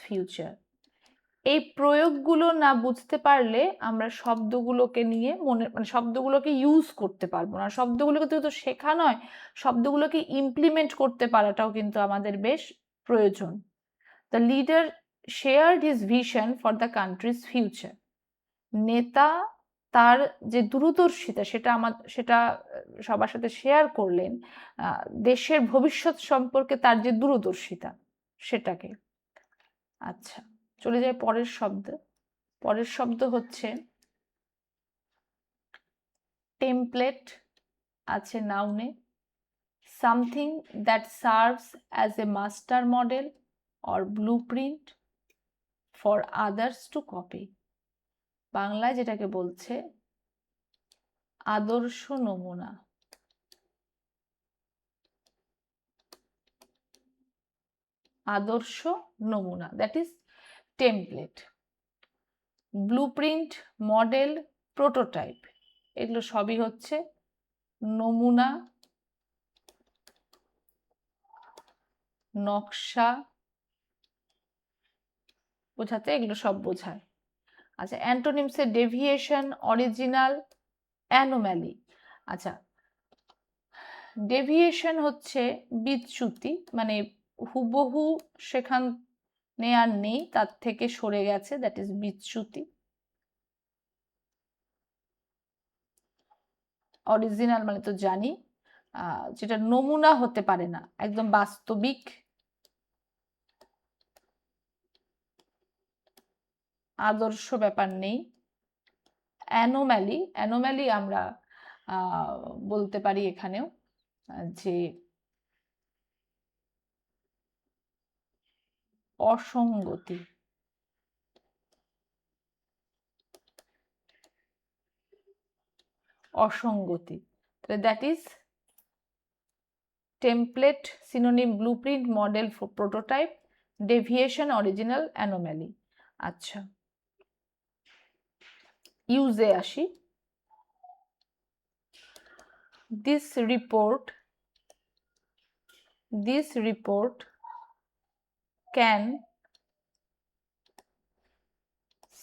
future. এই প্রয়োগগুলো না বুঝতে পারলে আমরা শব্দগুলোকে নিয়ে মানে শব্দগুলোকে ইউজ করতে পারবো না। শব্দগুলোকে তো শেখা নয়, শব্দগুলোকে ইমপ্লিমেন্ট করতে পারাটাও কিন্তু আমাদের বেশ প্রয়োজন। The leader shared his vision for the countries future. নেতা তার যে দূরদর্শিতা সেটা সবার সাথে শেয়ার করলেন, দেশের ভবিষ্যৎ সম্পর্কে তার যে দূরদর্শিতা সেটাকে। আচ্ছা, চলে যায় পরের শব্দ। পরের শব্দ হচ্ছে টেমপ্লেট, আছে নাউনে। Something that serves as a master model or blueprint for others to copy. বাংলায় যেটাকে বলছে আদর্শ নমুনা। আদর্শ নমুনা, that is template. Blueprint, model, prototype, এগুলো সবই হচ্ছে নমুনা, নকশা বোঝাতে এগুলো সব বোঝায়। আচ্ছা, অ্যান্টোনিমসে ডেভিয়েশন, অরিজিনাল, অ্যানোম্যালি। আচ্ছা, ডেভিয়েশন হচ্ছে বিচ্যুতি, মানে হুবহু সেখানে আর নেই, তার থেকে সরে গেছে, দ্যাট ইজ বিচ্যুতি। অরিজিনাল মানে তো জানি, যেটা নমুনা হতে পারে না, একদম বাস্তবিক, আদর্শ ব্যাপার নেই। অ্যানোম্যালি, অ্যানোম্যালি আমরা বলতে পারি এখানেও যে অসঙ্গতি। অসঙ্গতি, তাহলে that is template, synonym blueprint, model, prototype, deviation, original, anomaly. আচ্ছা, ইউজে আসি। This report can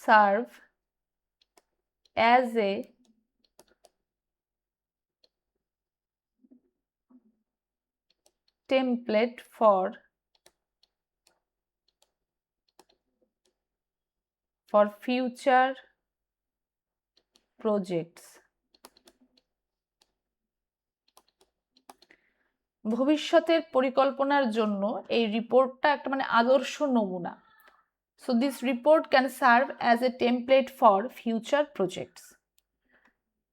serve as a template for future projects. ভবিষ্যতের পরিকল্পনার জন্য এই রিপোর্টটা একটা মানে আদর্শ নমুনা। So this report can serve as a template for future projects.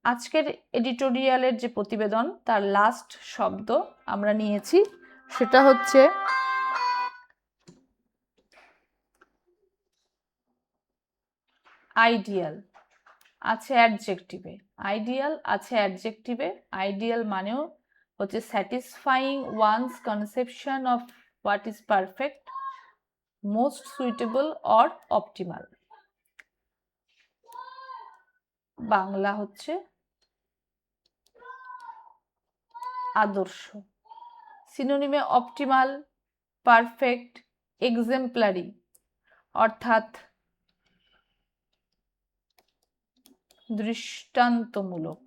আজকের এডিটোরিয়ালের যে প্রতিবেদন তার লাস্ট শব্দ আমরা নিয়েছি, সেটা হচ্ছে আইডিয়াল। আছে অ্যাডজেক্টিভে, আইডিয়াল আছে অ্যাডজেক্টিভে। আইডিয়াল মানেও হচ্ছে satisfying one's conception of what is perfect, most suitable or optimal. Bangla হচ্ছে আদর্শ। সিনোনিমে অপটিমাল, পারফেক্ট, এক্সেম্পলারি অর্থাৎ দৃষ্টান্তমূলক।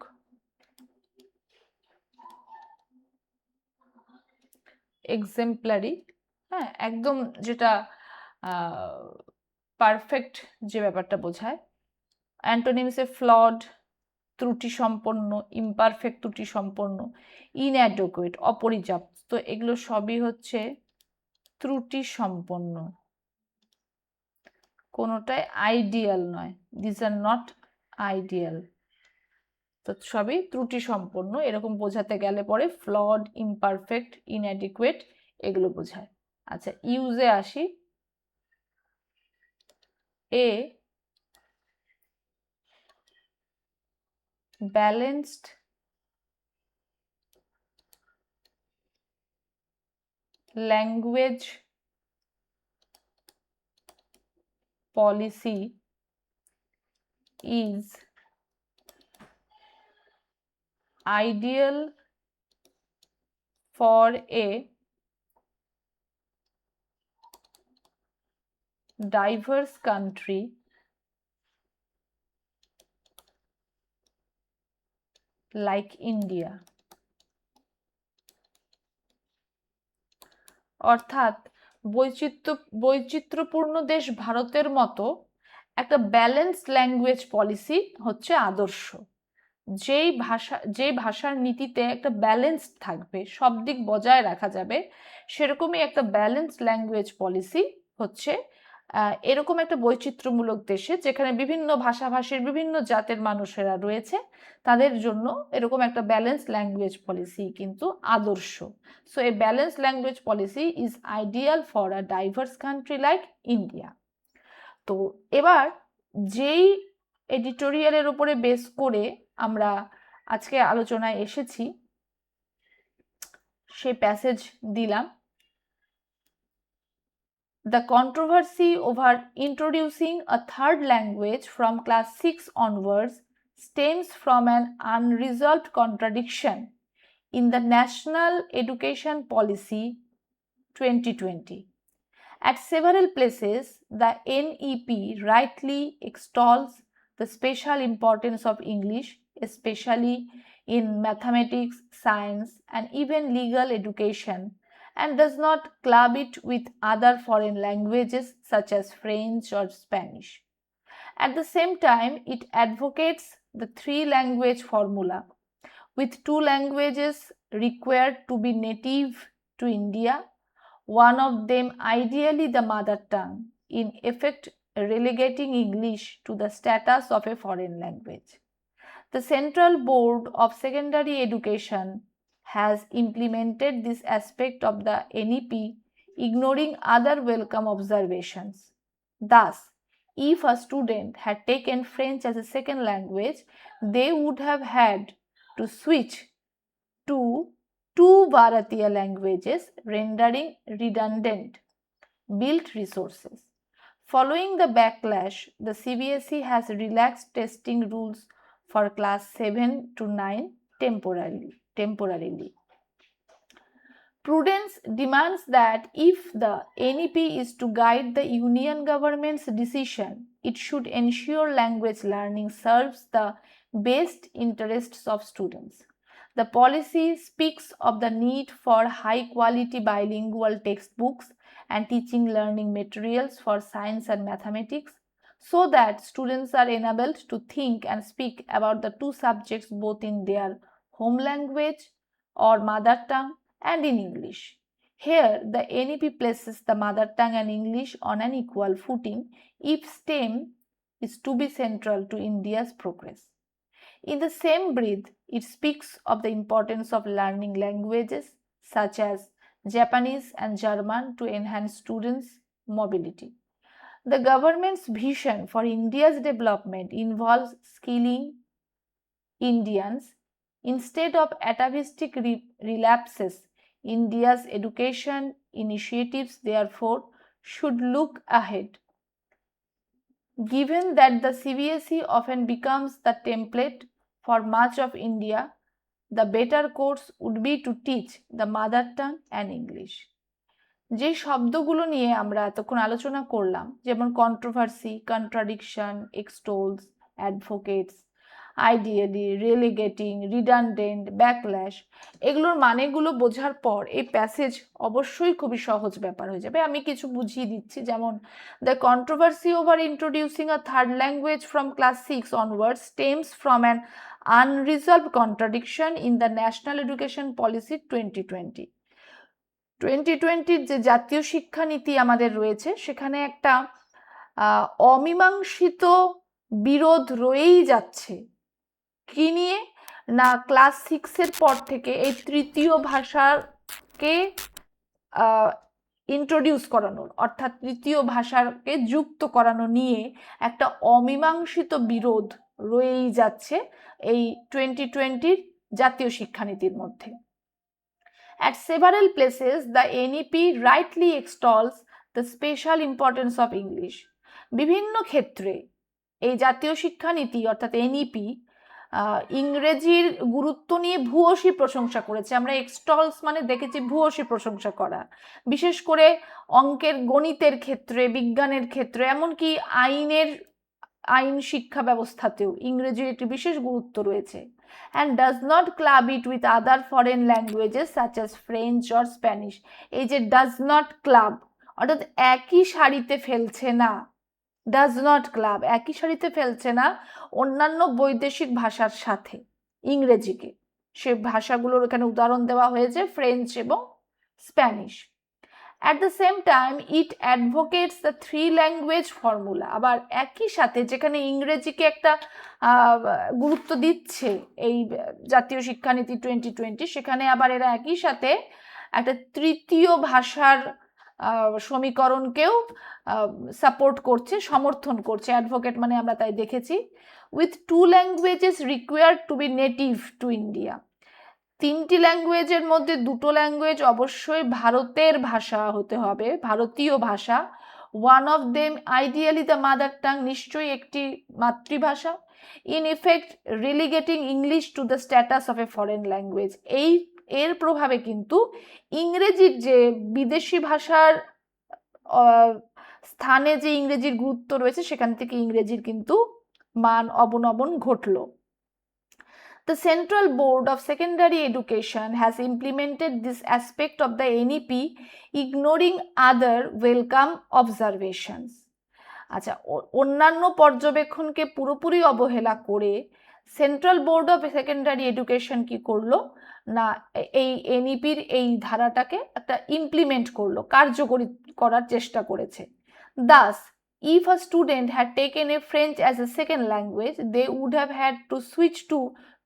এক্সেম্পলারি, হ্যাঁ, একদম যেটা পারফেক্ট যে ব্যাপারটা বোঝায়। অ্যান্টোনিমসে ফ্লড, ত্রুটি সম্পন্ন, ইমপারফেক্ট ত্রুটি সম্পন্ন, ইনঅ্যাডোকুয়েট অপর্যাপ্ত, তো এগুলো সবই হচ্ছে ত্রুটি সম্পন্ন, কোনোটাই আইডিয়াল নয়। দিস আর নট আইডিয়াল, তো সবই ত্রুটি সম্পন্ন, এরকম বোঝাতে গেলে পরে ফ্লড, ইমপারফেক্ট, ইনঅ্যাডিকুয়েট এগুলো বোঝায়। আচ্ছা, ইউজে আসি। এ balanced language policy is ideal for a diverse country like India. অর্থাৎ বৈচিত্র্যপূর্ণ দেশ ভারতের মতো একটা ব্যালেন্সড ল্যাঙ্গুয়েজ পলিসি হচ্ছে আদর্শ। যেই ভাষার নীতিতে একটা ব্যালেন্স থাকবে, সব দিক বজায় রাখা যাবে, সেরকমই একটা ব্যালেন্সড ল্যাঙ্গুয়েজ পলিসি হচ্ছে এরকম একটা বৈচিত্র্যমূলক দেশে, যেখানে বিভিন্ন ভাষাভাষীর বিভিন্ন জাতের মানুষেরা রয়েছে, তাদের জন্য এরকম একটা ব্যালেন্সড ল্যাঙ্গুয়েজ পলিসি কিন্তু আদর্শ। So A balanced language policy is ideal for a diverse country like India. তো এবার যেই এডিটোরিয়ালের উপরে বেস করে আমরা আজকে আলোচনায় এসেছি, সেই প্যাসেজ দিলাম। The controversy over introducing a third language from class 6 onwards stems from an unresolved contradiction in the National Education Policy 2020. At several places, the NEP rightly extols the special importance of English, especially in mathematics, science, and even legal education, and does not club it with other foreign languages such as French or Spanish. At the same time, it advocates the three-language formula, with two languages required to be native to India, one of them ideally the mother tongue, in effect relegating English to the status of a foreign language. The Central Board of Secondary Education has implemented this aspect of the NEP, ignoring other welcome observations. Thus, if a student had taken French as a second language, they would have had to switch to two Bharatiya languages, rendering redundant built resources. Following the backlash, the CBSE has relaxed testing rules for class 7 to 9 temporarily. Prudence demands that if the NEP is to guide the Union government's decision, it should ensure language learning serves the best interests of students. The policy speaks of the need for high-quality bilingual textbooks and teaching learning materials for science and mathematics, so that students are enabled to think and speak about the two subjects both in their home language or mother tongue and in English. Here, the NEP places the mother tongue and English on an equal footing if STEM is to be central to India's progress. In the same breath, it speaks of the importance of learning languages such as Japanese and German to enhance students' mobility. The government's vision for India's development involves skilling Indians instead of atavistic relapses. India's education initiatives, therefore, should look ahead. Given that the CBSE often becomes the template for much of India, the better course would be to teach the mother tongue and English. যে শব্দগুলো নিয়ে আমরা এতক্ষণ আলোচনা করলাম, যেমন controversy, contradiction, extols, advocates, ideally, relegating, redundant, backlash, এগুলোর মানেগুলো বোঝার পর এই প্যাসেজ অবশ্যই খুবই সহজ ব্যাপার হয়ে যাবে। আমি কিছু বুঝিয়ে দিচ্ছি, যেমন the controversy over introducing a third language from class 6 onwards stems from an unresolved contradiction in the national education policy 2020। 2020 যে জাতীয় শিক্ষানীতি আমাদের রয়েছে, সেখানে একটা অমীমাংসিত বিরোধ রয়েই যাচ্ছে। কি নিয়ে? না, ক্লাস 6-এর পর থেকে এই তৃতীয় ভাষাকে ইন্ট্রোডিউস করানোর, অর্থাৎ তৃতীয় ভাষাকে যুক্ত করানো নিয়ে একটা অমীমাংসিত বিরোধ রয়েই যাচ্ছে এই 2020 জাতীয় শিক্ষানীতির মধ্যে। At several places, the NEP rightly extols the special importance of English. বিভিন্ন ক্ষেত্রে এই জাতীয় শিক্ষানীতি অর্থাৎ এনইপি ইংরেজির গুরুত্ব নিয়ে ভূয়সী প্রশংসা করেছে। আমরা এক্সটলস মানে দেখেছি ভূয়সী প্রশংসা করা, বিশেষ করে অঙ্কের গণিতের ক্ষেত্রে, বিজ্ঞানের ক্ষেত্রে, এমনকি আইন শিক্ষা ব্যবস্থাতেও ইংরেজির একটি বিশেষ গুরুত্ব রয়েছে। and does not club it with other foreign languages such as French or Spanish। এই যে does not club অর্থাৎ একই সারিতে ফেলছে না, does not club একই সারিতে ফেলছে না অন্যান্য বৈদেশিক ভাষার সাথে ইংরেজিকে। সে ভাষাগুলোর এখানে উদাহরণ দেওয়া হয়েছে ফ্রেঞ্চ এবং Spanish. At the same time, it advocates the three language formula। আবার একই সাথে যেখানে ইংরেজিকে একটা গুরুত্ব দিচ্ছে এই জাতীয় শিক্ষানীতি 2020, সেখানে আবার এরা একই সাথে একটা তৃতীয় ভাষার সমীকরণকেও সাপোর্ট করছে, সমর্থন করছে। অ্যাডভোকেট মানে আমরা তাই দেখেছি। With 2 languages required to be native to India। 3টি ল্যাঙ্গুয়েজের মধ্যে 2টো ল্যাঙ্গুয়েজ অবশ্যই ভারতের ভাষা হতে হবে, ভারতীয় ভাষা। One of them ideally the mother tongue, নিশ্চয়ই একটি মাতৃভাষা। In effect relegating English to the status of a foreign language. এর প্রভাবে কিন্তু ইংরেজির যে বিদেশি ভাষার স্থানে যে ইংরেজির গুরুত্ব রয়েছে সেখান থেকে ইংরেজির কিন্তু মান অবনমন ঘটল। The Central Board of Secondary Education has implemented this aspect of the NEP, ignoring other welcome observations। আচ্ছা, অন্যান্য পর্যবেক্ষণকে পুরোপুরি অবহেলা করে central board of secondary education কি করলো না, এই এনইপির এই ধারাটাকে একটা ইমপ্লিমেন্ট করলো, কার্যকরী করার চেষ্টা করেছে। Thus, if a student had taken a French as a second language, they would have had to switch to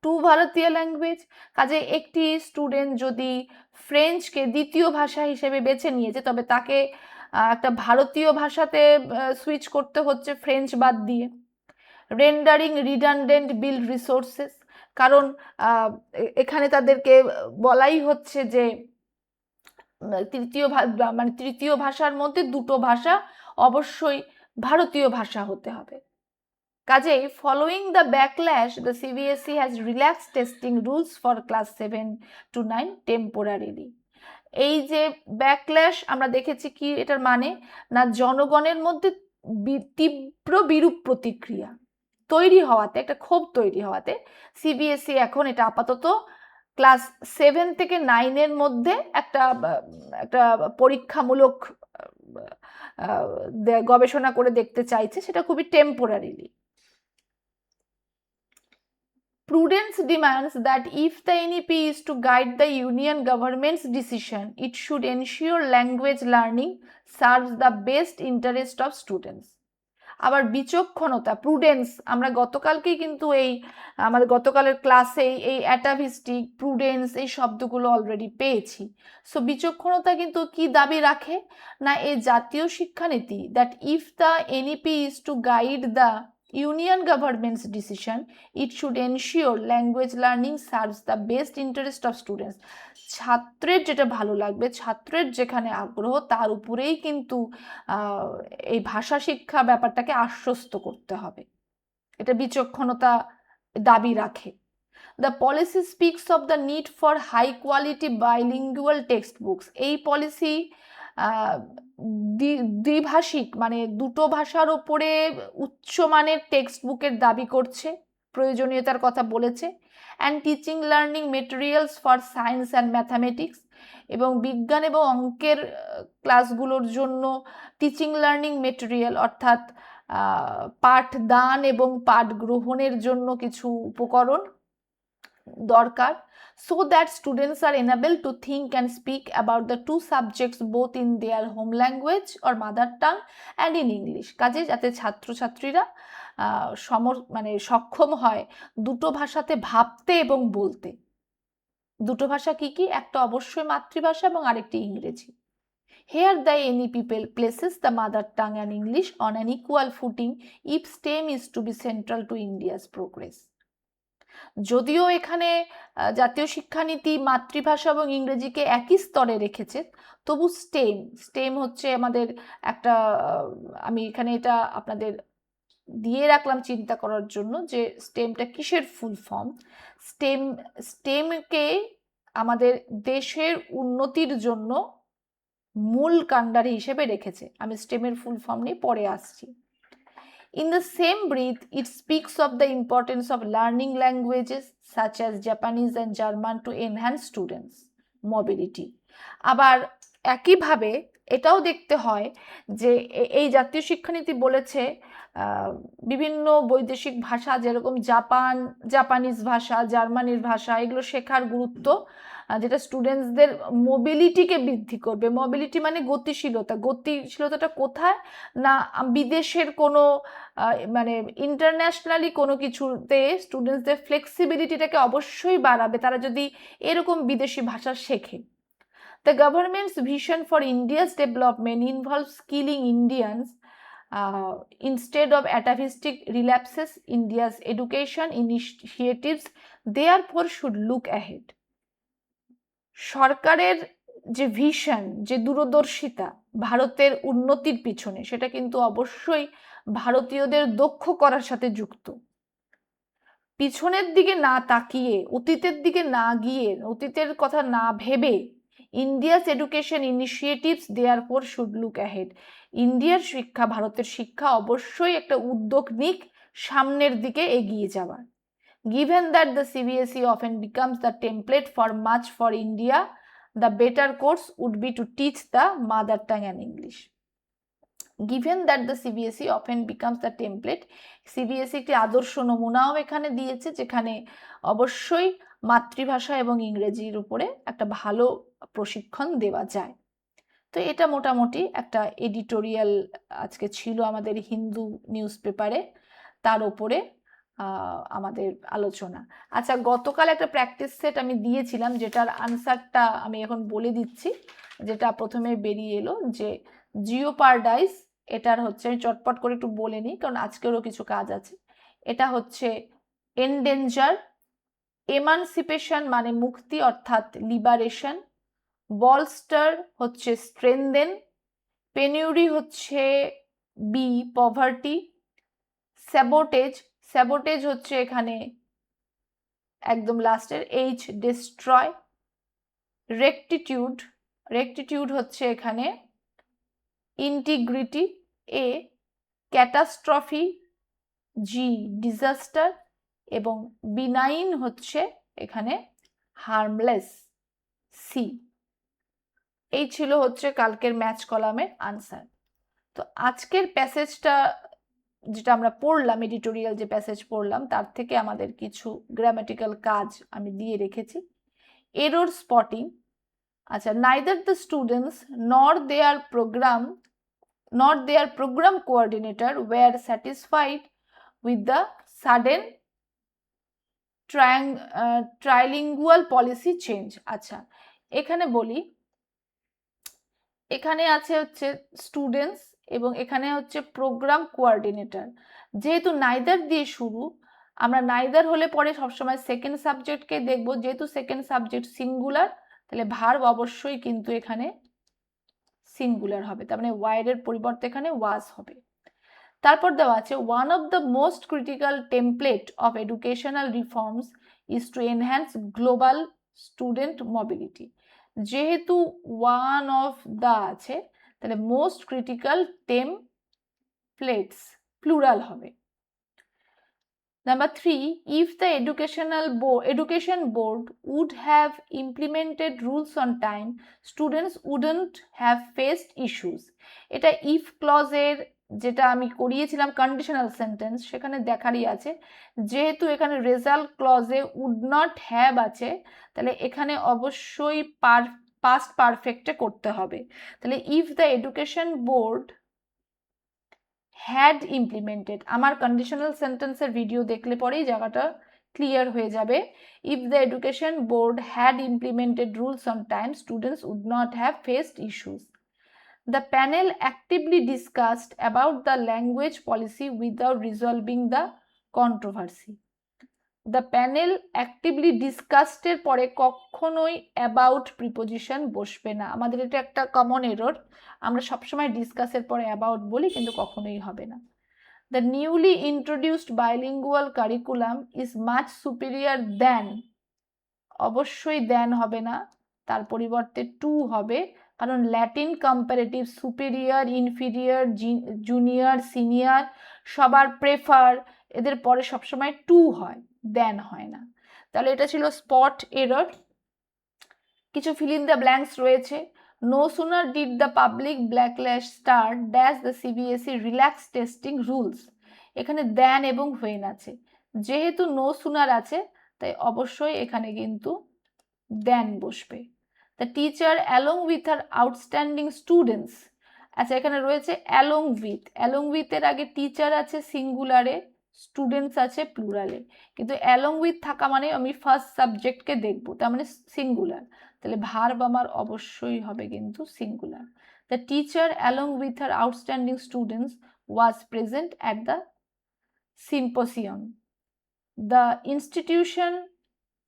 to ভারতীয় ল্যাঙ্গুয়েজ। কাজে একটি স্টুডেন্ট যদি ফ্রেঞ্চকে দ্বিতীয় ভাষা হিসেবে বেছে নিয়েছে, তবে তাকে একটা ভারতীয় ভাষাতে সুইচ করতে হচ্ছে ফ্রেঞ্চ বাদ দিয়ে। রেন্ডারিং রিডান্ডেন্ট বিল্ড রিসোর্সেস, কারণ এখানে তাদেরকে বলাই হচ্ছে যে তৃতীয় ভাষার মধ্যে 2টো ভাষা অবশ্যই ভারতীয় ভাষা হতে হবে। কাজেই following the backlash, the CBSE has relaxed testing rules for class 7 to 9 temporarily. এই যে ব্যাকল্যাশ আমরা দেখেছি কি এটার মানে না, জনগণের মধ্যে তীব্র বিরূপ প্রতিক্রিয়া তৈরি হওয়াতে, একটা ক্ষোভ তৈরি হওয়াতে সিবিএসই এখন এটা আপাতত ক্লাস 7 থেকে 9-এর মধ্যে একটা পরীক্ষামূলক গবেষণা করে দেখতে চাইছে, সেটা খুবই temporarily. Prudence demands that if the NEP is to guide the union government's decision, it should ensure language learning serves the best interest of students। আবার বিচক্ষণতা, প্রুডেন্স, আমরা গতকালকেই কিন্তু আমাদের গতকালের ক্লাসে এই অ্যাটাভিস্টিক, প্রুডেন্স এই শব্দগুলো অলরেডি পেয়েছি। সো বিচক্ষণতা কিন্তু কি দাবি রাখে না, এই জাতীয় শিক্ষানীতি that if the NEP is to guide the union government's decision, it should ensure language learning serves the best interest of students। ছাত্রের যেটা ভালো লাগবে, ছাত্রের যেখানে আগ্রহ, তার উপরেই কিন্তু এই ভাষা শিক্ষা ব্যাপারটাকে আশ্বস্ত করতে হবে, এটা বিচক্ষণতা দাবি রাখে। The policy speaks of the need for high quality bilingual textbooks। এই পলিসি দ্বিভাষিক মানে 2টো ভাষার উপরে উচ্চমানের টেক্সট বুকের দাবি করছে, প্রয়োজনীয়তার কথা বলেছে। And teaching learning materials for science and mathematics, এবং বিজ্ঞান এবং অঙ্কের ক্লাসগুলোর জন্য টিচিং লার্নিং মেটেরিয়াল অর্থাৎ পাঠদান এবং পাঠ গ্রহণের জন্য কিছু উপকরণ দরকার, so that students are enabled to think and speak about the 2 subjects both in their home language or mother tongue and in English। কাজে যাতে ছাত্রছাত্রীরা সক্ষম হয় 2টো ভাষাতে ভাবতে এবং বলতে। 2টো ভাষা কি কি? একটা অবশ্যই মাতৃভাষা এবং আরেকটি ইংরেজি। Here the NEP places the mother tongue and English on an equal footing if STEM is to be central to India's progress। যদিও এখানে জাতীয় শিক্ষানীতি মাতৃভাষা এবং ইংরেজিকে একই স্তরে রেখেছে, তবু স্টেম হচ্ছে আমাদের একটা আমি এখানে এটা আপনাদের দিয়ে রাখলাম চিন্তা করার জন্য যে স্টেমটা কিসের ফুল ফর্ম। স্টেমকে আমাদের দেশের উন্নতির জন্য মূল কাণ্ডারি হিসেবে রেখেছে। আমি স্টেমের ফুল ফর্ম নিয়ে পরে আসছি। In the same breath, it speaks of the importance of learning languages such as Japanese and German to enhance students' mobility. আবার একইভাবে এটাও দেখতে হয় যে এই জাতীয় শিক্ষানীতি বলেছে বিভিন্ন বৈদেশিক ভাষা যেরকম জাপানিজ ভাষা, জার্মানির ভাষা, এগুলো শেখার গুরুত্ব, যেটা স্টুডেন্টসদের মোবিলিটিকে বৃদ্ধি করবে। মোবিলিটি মানে গতিশীলতাটা কোথায় না, বিদেশের কোনো মানে ইন্টারন্যাশনালি কোনো কিছুতে স্টুডেন্টসদের ফ্লেক্সিবিলিটিটাকে অবশ্যই বাড়াবে তারা যদি এরকম বিদেশি ভাষা শেখে। The government's vision for India's development involves skilling Indians instead of atavistic relapses. India's education initiatives therefore should look ahead. সরকারের যে ভিশন, যে দূরদর্শিতা ভারতের উন্নতির পিছনে, সেটা কিন্তু অবশ্যই ভারতীয়দের দক্ষ করার সাথে যুক্ত। পিছনের দিকে না তাকিয়ে, অতীতের দিকে না গিয়ে, অতীতের কথা না ভেবে India's education initiatives therefore should look ahead. ইন্ডিয়ার শিক্ষা, ভারতের শিক্ষা অবশ্যই একটা উদ্যোগ নিক সামনের দিকে এগিয়ে যাওয়ার। Given that the CBSE often becomes the template for much for India, the better course would be to teach the mother tongue and English. Given that the CBSE often becomes the template, CBSE একটি আদর্শ নমুনাও এখানে দিয়েছে যেখানে অবশ্যই মাতৃভাষা এবং ইংরেজির উপরে একটা ভালো প্রশিক্ষণ দেওয়া যায়। তো এটা মোটামুটি একটা এডিটোরিয়াল আজকে ছিল আমাদের হিন্দু নিউজ পেপারে, তার উপরে আমাদের আলোচনা। আচ্ছা, গতকাল একটা প্র্যাকটিস সেট আমি দিয়েছিলাম যেটার আনসারটা আমি এখন বলে দিচ্ছি, যেটা প্রথমে বেরিয়ে এলো যে জিওপারডাইস, এটার হচ্ছে আমি চটপট করে একটু বলে নিই কারণ আজকেরও কিছু কাজ আছে। এটা হচ্ছে এন্ডেঞ্জার, এমানসিপেশন মানে মুক্তি অর্থাৎ লিবারেশন, বলস্টার হচ্ছে স্ট্রেনদেন, পেনিউরি হচ্ছে বি পভার্টি, স্যাবোটেজ হচ্ছে এখানে একদম লাস্টের এইচ ডিস্ট্রয়, রেকটিটিউড হচ্ছে এখানে ইন্টিগ্রিটি, এ ক্যাটাস্ট্রফি, জি ডিজাস্টার, এবং বিনাইন হচ্ছে এখানে হার্মলেস, সি। এই ছিল হচ্ছে কালকের ম্যাচ কলামের আনসার। তো আজকের প্যাসেজটা যেটা আমরা পড়লাম, এডিটোরিয়াল যে প্যাসেজ পড়লাম, তার থেকে আমাদের কিছু গ্রামাটিক্যাল কাজ আমি দিয়ে রেখেছি। এরর স্পটিং, আচ্ছা, neither the students nor their programme coordinator were satisfied with the sudden trilingual policy change. আচ্ছা, এখানে বলি, এখানে আছে হচ্ছে স্টুডেন্টস এবং এখানে হচ্ছে প্রোগ্রাম কোঅর্ডিনেটর। যেহেতু নাইদার দিয়ে শুরু, আমরা নাইদার হলে পরে সবসময় সেকেন্ড সাবজেক্টকে দেখব, যেহেতু সেকেন্ড সাবজেক্ট সিঙ্গুলার তাহলে ভার্ব অবশ্যই কিন্তু এখানে সিঙ্গুলার হবে, তার মানে ওয়াইডের পরিবর্তে এখানে ওয়াজ হবে। তারপর দেওয়া আছে one of the most critical template of educational reforms is to enhance global student mobility. যেহেতু ওয়ান অফ দ্য আছে তাহলে মোস্ট ক্রিটিক্যাল টেমপ্লেটস প্লুরাল হবে। Number 3, if the education board would have implemented rules on time, students wouldn't have faced issues. এটা if ক্লজের যেটা আমি করিয়েছিলাম conditional sentence, সেখানে দেখারই আছে। যেহেতু এখানে রেজাল্ট ক্লজে উড নট হ্যাভ আছে, তাহলে এখানে অবশ্যই পাস্ট পারফেক্টে করতে হবে। তাহলে if the education board had implemented, আমার কন্ডিশনাল সেন্টেন্সের ভিডিও দেখলে পরেই জায়গাটা ক্লিয়ার হয়ে যাবে। If the education board had implemented rules on time, students would not have faced issues. The panel actively discussed about the language policy without resolving the controversy. The panel actively ডিসকাসডের পরে কখনোই about preposition বসবে না। আমাদের এটা একটা common error, আমরা সবসময় ডিসকাসের পরে অ্যাবাউট বলি, কিন্তু কখনোই হবে না। The newly introduced bilingual curriculum is much superior than, অবশ্যই দ্যান হবে না, তার পরিবর্তে টু হবে, কারণ Latin comparative superior, inferior, junior, senior সবার প্রেফার, এদের পরে সবসময় টু হয়, দ্যান হয় না। তাহলে এটা ছিল স্পট এরর। কিছু ফিল ইন দ্য ব্ল্যাঙ্কস রয়েছে। No sooner did the public backlash start dash the CBSE relax testing rules, এখানে দ্যান এবং হোয়েন আছে, যেহেতু নো সুনার আছে তাই অবশ্যই এখানে কিন্তু দ্যান বসবে। The teacher along with her outstanding students, আচ্ছা এখানে রয়েছে অ্যালং উইথ, অ্যালং উইথের আগে টিচার আছে সিঙ্গুলারে, স্টুডেন্টস আছে প্লুরালে, কিন্তু অ্যালং উইথ থাকা মানে আমি ফার্স্ট সাবজেক্টকে দেখবো, তার মানে সিঙ্গুলার, তাহলে ভার্ব আমার অবশ্যই হবে কিন্তু singular. The teacher along with her outstanding students was present at the symposium. The institution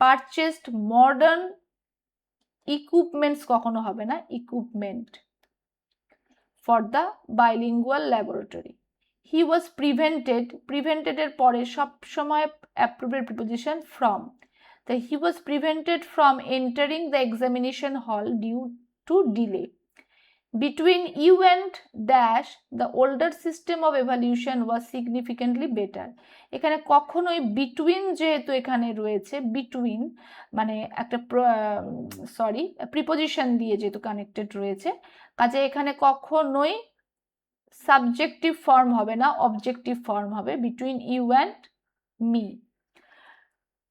purchased modern equipments, কখনো হবে না equipment, for the bilingual laboratory. He was prevented, প্রিভেন্টেডের পরে সবসময় অ্যাপ্রোপ্রিয়েট প্রিপোজিশন ফ্রম, তাই he was prevented from entering the examination hall due to delay. Between you and dash the older system of evaluation was significantly better, এখানে কখনোই between যেহেতু এখানে রয়েছে, between মানে একটা প্রিপোজিশন দিয়ে যেহেতু কানেক্টেড রয়েছে, কাজে এখানে কখনোই সাবজেক্টিভ ফর্ম হবে না, অবজেক্টিভ ফর্ম হবে, বিটুইন ইউ অ্যান্ড মি।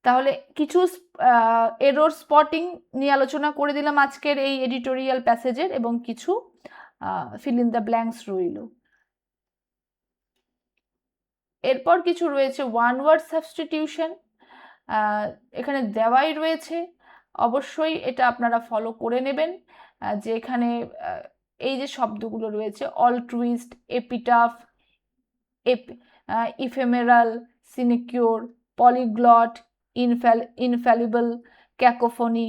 তাহলে কিছু এরর স্পটিং নিয়ে আলোচনা করে দিলাম আজকের এই এডিটোরিয়াল প্যাসেজের, এবং কিছু ফিল ইন দ্য ব্ল্যাঙ্কস রইল। এরপর কিছু রয়েছে ওয়ান ওয়ার্ড সাবস্টিটিউশন, এখানে দেওয়াই রয়েছে, অবশ্যই এটা আপনারা ফলো করে নেবেন, যে এখানে এই যে শব্দগুলো রয়েছে অলট্রুইস্ট, এপিটাফ, ইফেমেরাল, সিনিকিউর, পলিগ্লট, ইনফ্যালিবল, ক্যাকোফনি,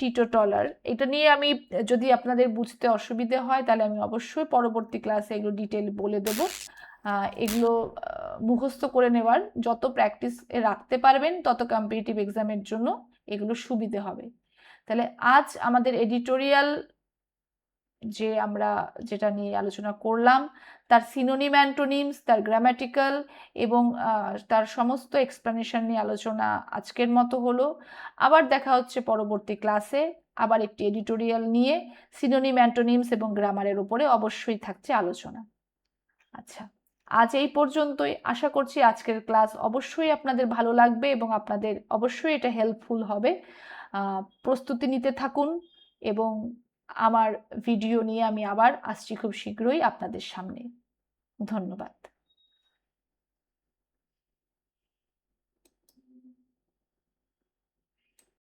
টিটোটলার, এটা নিয়ে আমি যদি আপনাদের বুঝতে অসুবিধে হয় তাহলে আমি অবশ্যই পরবর্তী ক্লাসে এগুলো ডিটেল বলে দেব। এগুলো মুখস্থ করে নেওয়ার যত প্র্যাকটিস রাখতে পারবেন তত কম্পিটিটিভ এক্সামের জন্য এগুলো সুবিধে হবে। তাহলে আজ আমাদের এডিটোরিয়াল যে আমরা যেটা নিয়ে আলোচনা করলাম তার সিনোনিম অ্যান্টোনিমস, তার গ্রামাটিক্যাল এবং তার সমস্ত এক্সপ্লেনেশন নিয়ে আলোচনা আজকের মতো হলো। আবার দেখা হচ্ছে পরবর্তী ক্লাসে, আবার একটি এডিটোরিয়াল নিয়ে সিনোনিম অ্যান্টোনিমস এবং গ্রামারের উপরে অবশ্যই থাকছে আলোচনা। আচ্ছা, আজ এই পর্যন্তই। আশা করছি আজকের ক্লাস অবশ্যই আপনাদের ভালো লাগবে এবং আপনাদের অবশ্যই এটা হেল্পফুল হবে। প্রস্তুতি নিতে থাকুন এবং আমার ভিডিও নিয়ে আমি আবার আসছি খুব শীঘ্রই আপনাদের সামনে। ধন্যবাদ।